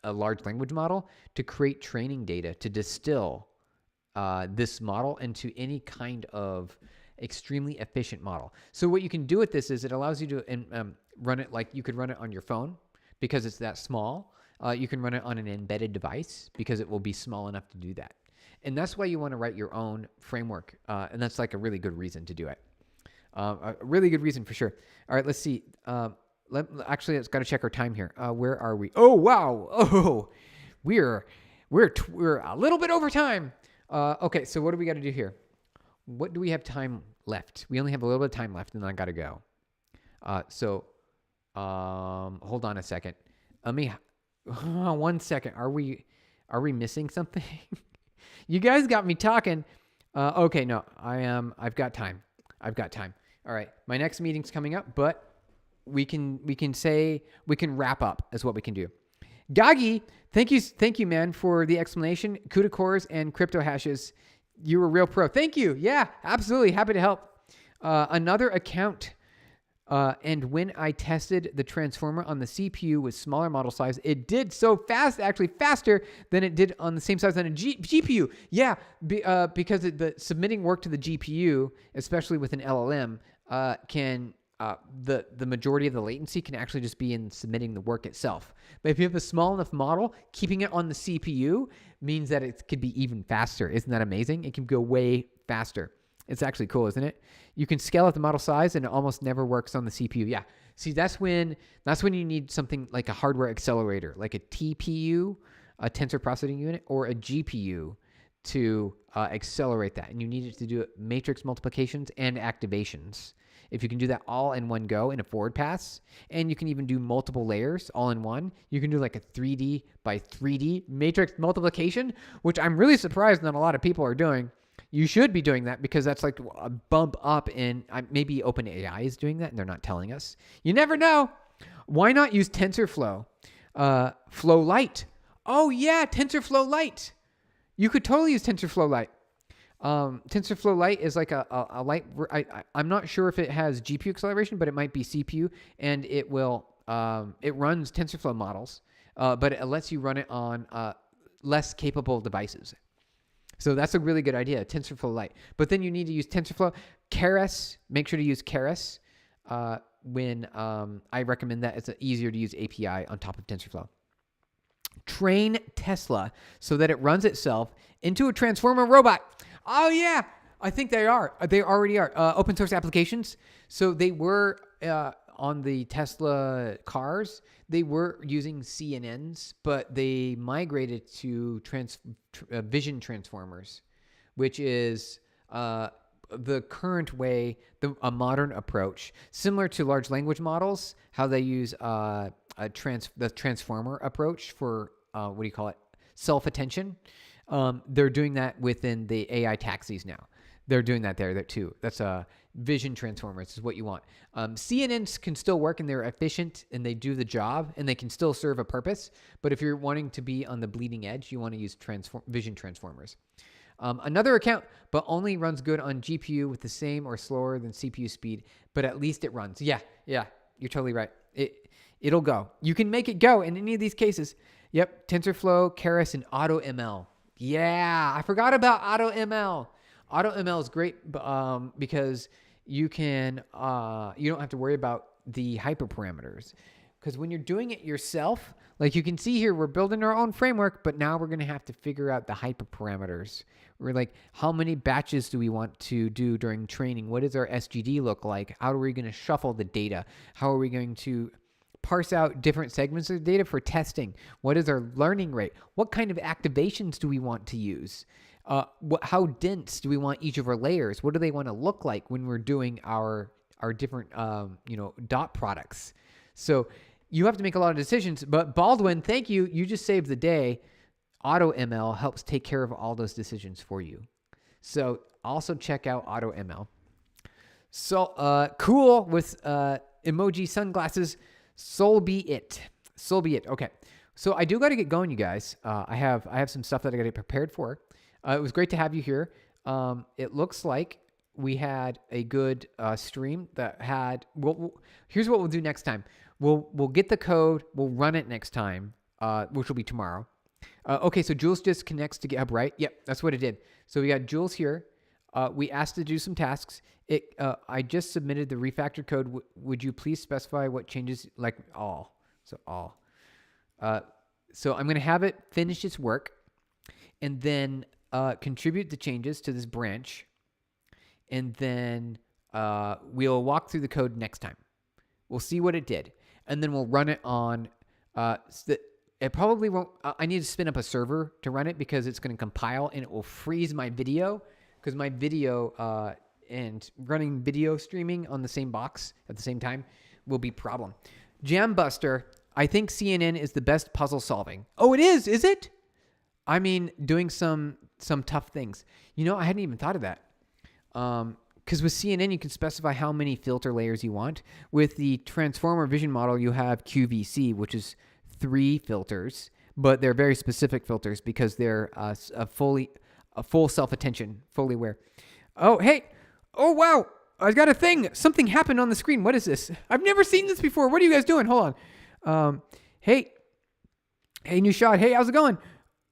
S1: large language model, to create training data to distill this model into any kind of extremely efficient model. So what you can do with this is it allows you to run it like you could run it on your phone because it's that small. You can run it on an embedded device because it will be small enough to do that. And that's why you want to write your own framework. And that's like a really good reason to do it. A really good reason for sure. All right, let's see. Actually, let's got to check our time here. Where are we? Oh, wow. Oh, we're a little bit over time. Okay, so what do we got to do here? What do we have time left? We only have a little bit of time left, and then I got to go. Hold on a second. Let me 1 second. Are we missing something? You guys got me talking. Okay, no, I've got time. All right, my next meeting's coming up, but we can wrap up is what we can do. Gagi, thank you, man, for the explanation. CUDA cores and crypto hashes. You were a real pro. Thank you. Yeah, absolutely. Happy to help. Another account. And when I tested the transformer on the CPU with smaller model size, it did so fast, actually faster than it did on the same size on a GPU. Yeah, because the submitting work to the GPU, especially with an LLM, the majority of the latency can actually just be in submitting the work itself. But if you have a small enough model, keeping it on the CPU means that it could be even faster. Isn't that amazing? It can go way faster. It's actually cool, isn't it? You can scale up the model size and it almost never works on the CPU. Yeah. See, that's when you need something like a hardware accelerator, like a TPU, a tensor processing unit, or a GPU to accelerate that. And you need it to do matrix multiplications and activations. If you can do that all in one go in a forward pass, and you can even do multiple layers all in one, you can do like a 3D by 3D matrix multiplication, which I'm really surprised not a lot of people are doing. You should be doing that because that's like a bump up in maybe OpenAI is doing that and they're not telling us. You never know. Why not use TensorFlow? Flow Lite. Oh yeah, TensorFlow Lite. You could totally use TensorFlow Lite. TensorFlow Lite is like a light. I'm not sure if it has GPU acceleration, but it might be CPU, and it will. It runs TensorFlow models, but it lets you run it on less capable devices. So that's a really good idea, TensorFlow Lite. But then you need to use TensorFlow. Keras, make sure to use Keras when I recommend that. It's an easier to use API on top of TensorFlow. Train Tesla so that it runs itself into a transformer robot. Oh, yeah. I think they are. They already are. Open source applications. So they were on the Tesla cars. They were using CNNs, but they migrated to vision transformers, which is the current way, a modern approach, similar to large language models, how they use the transformer approach for, self-attention. They're doing that within the AI taxis now. They're doing that there too. That's a vision transformers is what you want. CNNs can still work and they're efficient and they do the job and they can still serve a purpose. But if you're wanting to be on the bleeding edge, you want to use vision transformers. Another account, but only runs good on GPU with the same or slower than CPU speed, but at least it runs. Yeah, you're totally right. It'll go. You can make it go in any of these cases. Yep, TensorFlow, Keras, and AutoML. Yeah, I forgot about AutoML. AutoML is great because you can you don't have to worry about the hyperparameters. Because when you're doing it yourself, like you can see here, we're building our own framework, but now we're going to have to figure out the hyperparameters. We're like, how many batches do we want to do during training? What does our SGD look like? How are we going to shuffle the data? How are we going to parse out different segments of data for testing? What is our learning rate? What kind of activations do we want to use? How dense do we want each of our layers? What do they want to look like when we're doing our different dot products? So you have to make a lot of decisions. But Baldwin, thank you. You just saved the day. AutoML helps take care of all those decisions for you. So also check out AutoML. So cool with emoji sunglasses. Soul be it. Okay. So I do got to get going, you guys. I have some stuff that I got to get prepared for. It was great to have you here. It looks like we had a good stream that had. Here's what we'll do next time. We'll get the code. We'll run it next time, which will be tomorrow. Okay, so Jules just connects to GitHub, right? Yep, that's what it did. So we got Jules here. we asked to do some tasks. I just submitted the refactored code. Would you please specify what changes, like all? So all. So I'm going to have it finish its work and then contribute the changes to this branch. And then we'll walk through the code next time. We'll see what it did. And then we'll run it on, it probably won't, I need to spin up a server to run it because it's going to compile and it will freeze my video because my video and running video streaming on the same box at the same time will be a problem. Jambuster, I think CNN is the best puzzle solving. Oh, it is it? I mean, doing some tough things. You know, I hadn't even thought of that. Because with CNN, you can specify how many filter layers you want. With the transformer vision model, you have QVC, which is 3 filters, but they're very specific filters because they're a full self-attention, fully aware. Oh, hey. Oh, wow. I got a thing. Something happened on the screen. What is this? I've never seen this before. What are you guys doing? Hold on. Hey, new shot. Hey, how's it going?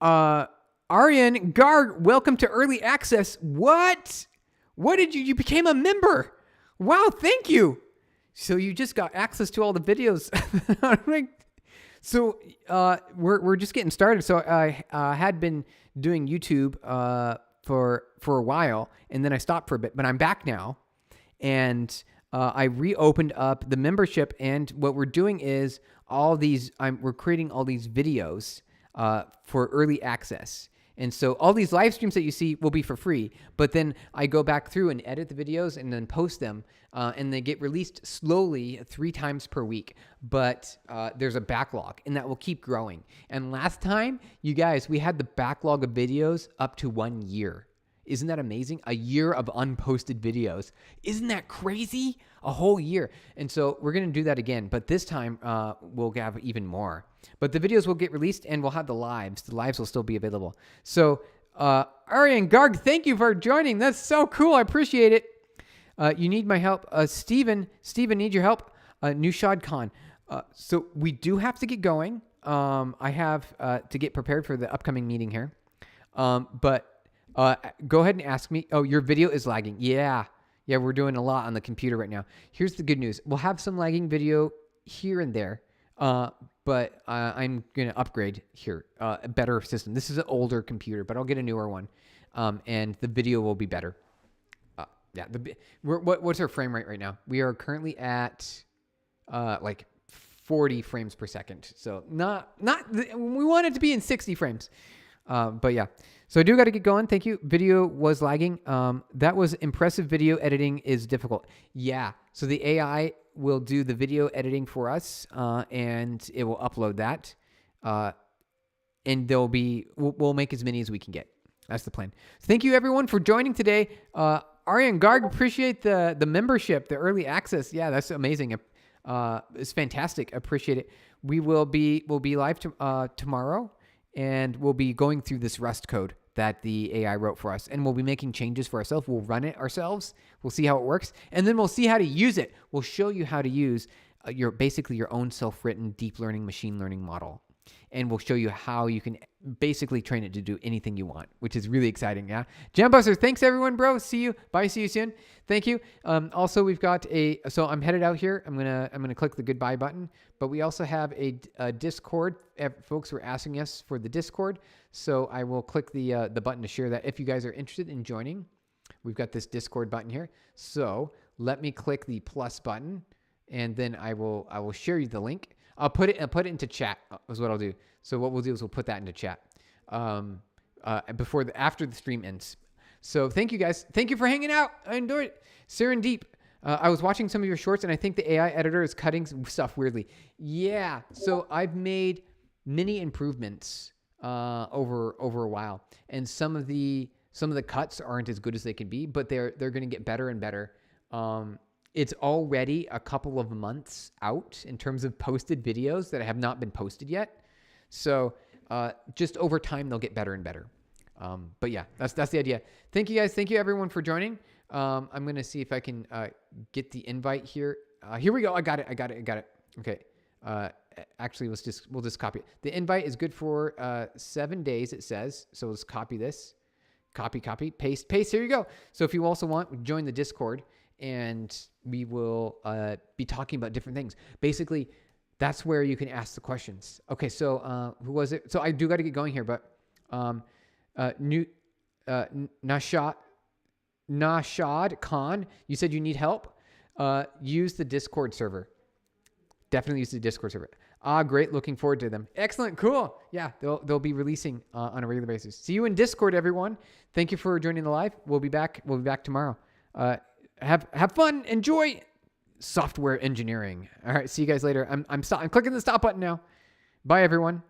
S1: Aryan Garg, welcome to early access. What? What did you became a member? Wow, thank you. So you just got access to all the videos. So we're just getting started. So I had been doing YouTube for a while, and then I stopped for a bit, but I'm back now, and I reopened up the membership. And what we're doing is we're creating all these videos for early access. And so all these live streams that you see will be for free, but then I go back through and edit the videos and then post them, and they get released slowly 3 times per week. But there's a backlog, and that will keep growing. And last time, you guys, we had the backlog of videos up to 1 year. Isn't that amazing? A year of unposted videos. Isn't that crazy? A whole year. And so we're going to do that again, but this time we'll have even more. But the videos will get released, and we'll have the lives. The lives will still be available. So Aryan Garg, thank you for joining. That's so cool. I appreciate it. You need my help. Steven needs your help. Nushad Khan. So we do have to get going. I have to get prepared for the upcoming meeting here. But go ahead and ask me. Oh, your video is lagging. Yeah, we're doing a lot on the computer right now. Here's the good news. We'll have some lagging video here and there. But I'm going to upgrade here, a better system. This is an older computer, but I'll get a newer one. And the video will be better. What's our frame rate right now? We are currently at like 40 frames per second. So we want it to be in 60 frames. But yeah, so I do got to get going. Thank you. Video was lagging. That was impressive. Video editing is difficult. Yeah. So the AI will do the video editing for us, and it will upload that. And we'll make as many as we can get. That's the plan. So thank you everyone for joining today. Aryan Garg, appreciate the membership, the early access. Yeah, that's amazing. It's fantastic. Appreciate it. We'll be live tomorrow. And we'll be going through this Rust code that the AI wrote for us. And we'll be making changes for ourselves. We'll run it ourselves. We'll see how it works. And then we'll see how to use it. We'll show you how to use basically your own self-written deep learning, machine learning model. And we'll show you how you can basically train it to do anything you want, which is really exciting. Yeah. Jambuster, thanks everyone, bro. See you. Bye. See you soon. Thank you. Also, we've got so I'm headed out here. I'm going to click the goodbye button, but we also have a Discord. Folks were asking us for the Discord. So I will click the button to share that. If you guys are interested in joining, we've got this Discord button here. So let me click the plus button, and then I will share you the link. I'll put it into chat is what I'll do. So what we'll do is we'll put that into chat after the stream ends. So thank you guys. Thank you for hanging out. I enjoyed it. Serendip. I was watching some of your shorts, and I think the AI editor is cutting stuff weirdly. Yeah. So I've made many improvements over a while, and some of the cuts aren't as good as they can be, but they're going to get better and better. It's already a couple of months out in terms of posted videos that have not been posted yet. So just over time, they'll get better and better. But yeah, that's the idea. Thank you guys. Thank you everyone for joining. I'm going to see if I can get the invite here. Here we go. I got it. Okay. Actually, we'll just copy it. The invite is good for 7 days, it says. So let's copy this. Copy, paste. Here you go. So if you also want, join the Discord, and we will be talking about different things. Basically, that's where you can ask the questions. Okay, so who was it? So I do got to get going here, but Nashad Khan, you said you need help. Use the Discord server. Definitely use the Discord server. Great. Looking forward to them. Excellent. Cool. Yeah, they'll be releasing on a regular basis. See you in Discord, everyone. Thank you for joining the live. We'll be back tomorrow. Have fun. Enjoy software engineering. All right. See you guys later. I'm clicking the stop button now. Bye, everyone.